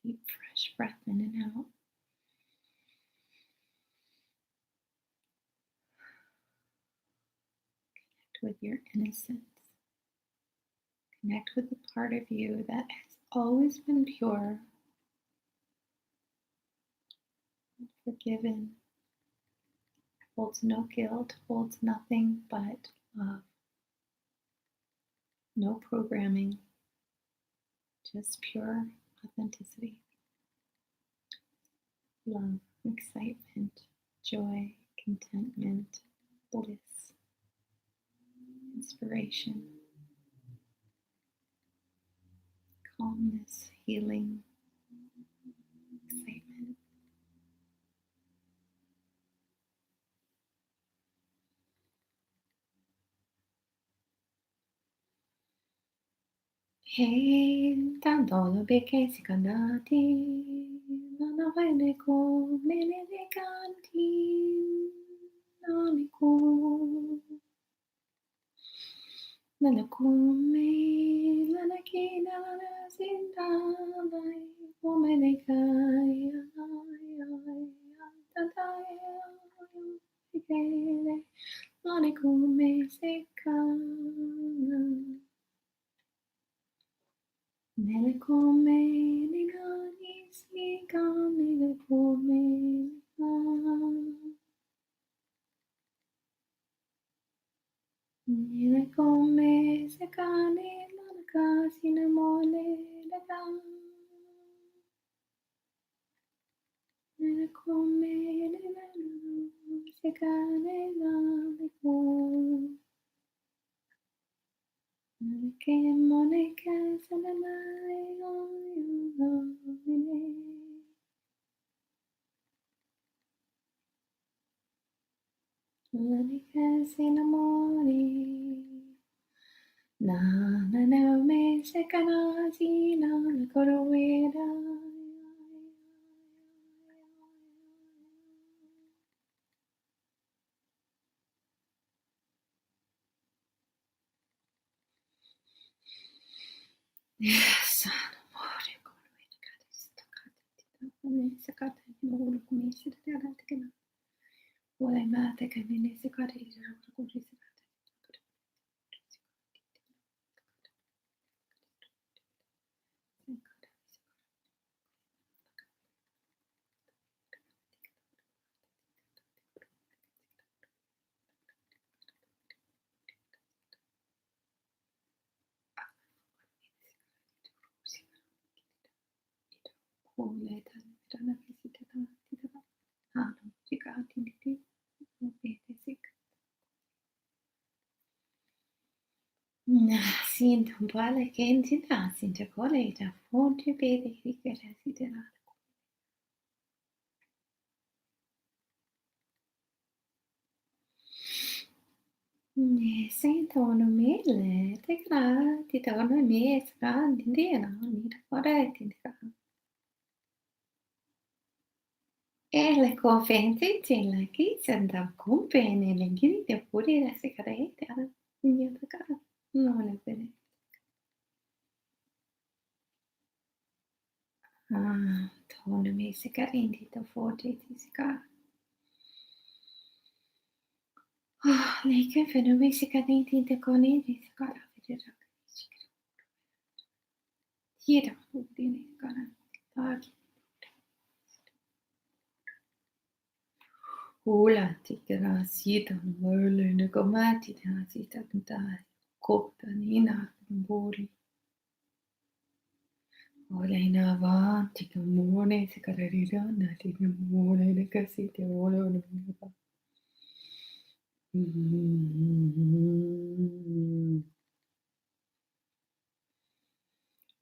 Speaker 1: Deep, fresh breath in and out. Connect with your innocence. Connect with the part of you that has always been pure, forgiven, holds no guilt, holds nothing but love. No programming, just pure authenticity. Love, excitement, joy, contentment, bliss, inspiration, calmness, healing, excitement. Hey, tanto perché si cantati, non vede come le canti, amico. Nella come la nachina la sinta dai come ne kai ai tantai che non è come secca Nele come nigani sika nele come nele come sekane lalaka sinamole laka nele come nele sekane lalako nele moneka sanamai oyunomine monika sinamole na na na me sekana sina koroweda yes amore koroweda kadista kadita sekata no come si da tekena wala mate kanene sekata ira koroweda Sinto un po' alle quentità, sinto coleta, fonte vede che desiderato. Sento una mele, te gra, ti da una mesa, dindera, mi da corretti, ti da. E le conferenze, la che senta compene, le grida pure la sigaretta, mi da cara, non è vero. Ah, torna mi sigaretti, da forte ti sigara. Lei che fenomeni sigaretti, da conenti, sigara, vedere. Gira, udine, cara, tagi. Hola, tigera, sita, mörle, ne gomati, da sita, da, kopta, nina, bori. Hola, ina, va, tika, mone, sigarerida, na, tika, mone, ne, casite, hola, no, ne,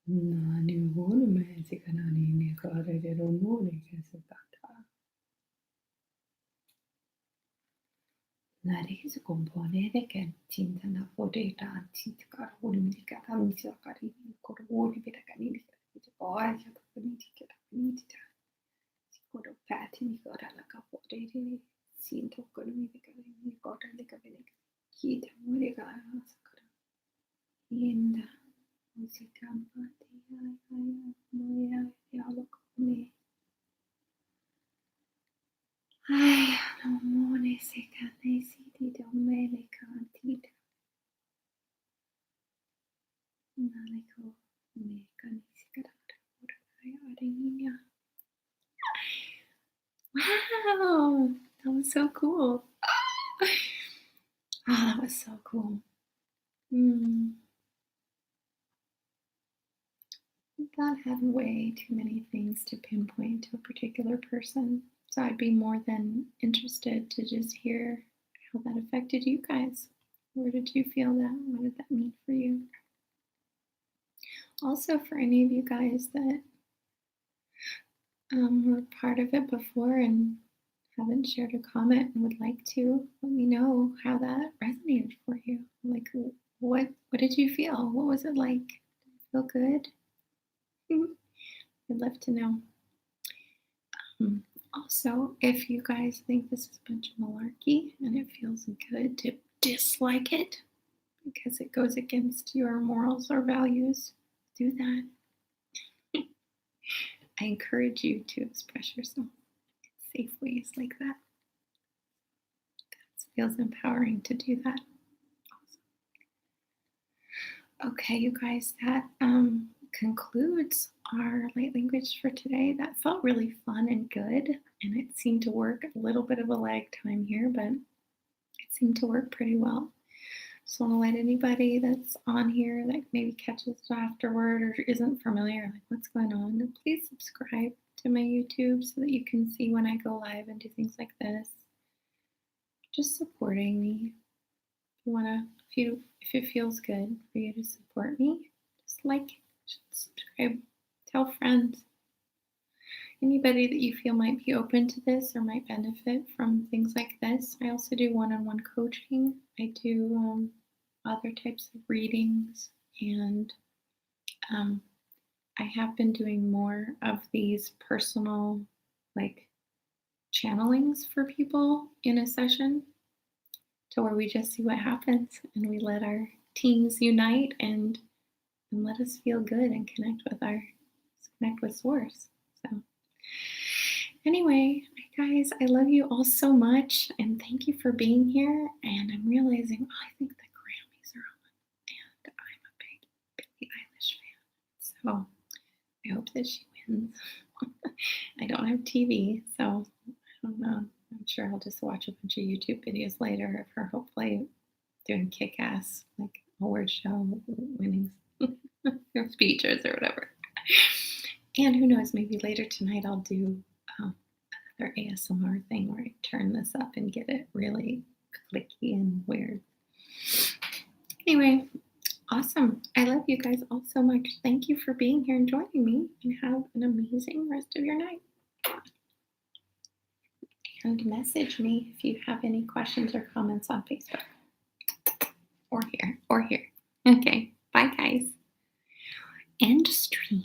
Speaker 1: Nani vuole me sikanani ne kare de romone che se tata. La resa compone che tinta na podeta tinta carbone mi cata mi sa cari carbone per canini che poi che capiti che capiti sicuro pati mi ora la capote di sinto con mi che mi ora le capite chi te muore cara sakara yenda musica pati ai moya dialogo come ai non se canesi di domene cantita Naleko mekanism arena. Wow, that was so cool. Oh, that was so cool. That had way too many things to pinpoint to a particular person. So I'd be more than interested to just hear how that affected you guys. Where did you feel that? What did that mean for you? Also, for any of you guys that were part of it before and haven't shared a comment and would like to, let me know how that resonated for you. Like, what did you feel? What was it like? Did it feel good? I'd love to know. Also, if you guys think this is a bunch of malarkey and it feels good to dislike it because it goes against your morals or values, do that. I encourage you to express yourself in safe ways like that. It feels empowering to do that. Okay, you guys, that concludes our light language for today. That felt really fun and good, and it seemed to work. A little bit of a lag time here, but it seemed to work pretty well. Just want to let anybody that's on here that maybe catches it afterward or isn't familiar, like what's going on, please subscribe to my YouTube so that you can see when I go live and do things like this. Just supporting me. If you wanna, if it feels good for you to support me, just like, subscribe, tell friends. Anybody that you feel might be open to this or might benefit from things like this. I also do one-on-one coaching. I do other types of readings, and I have been doing more of these personal, like, channelings for people in a session to where we just see what happens and we let our teams unite and let us feel good and connect with source. So anyway, guys, I love you all so much and thank you for being here. And I'm realizing, I think the Grammys are on and I'm a big Billie Eilish fan. So I hope that she wins. I don't have TV, so I don't know. I'm sure I'll just watch a bunch of YouTube videos later of her hopefully doing kick-ass, like, award show winnings or speeches or whatever. And who knows, maybe later tonight I'll do another ASMR thing where I turn this up and get it really clicky and weird. Anyway, awesome. I love you guys all so much. Thank you for being here and joining me, and have an amazing rest of your night. And message me if you have any questions or comments on Facebook or here. Okay, bye guys. End stream.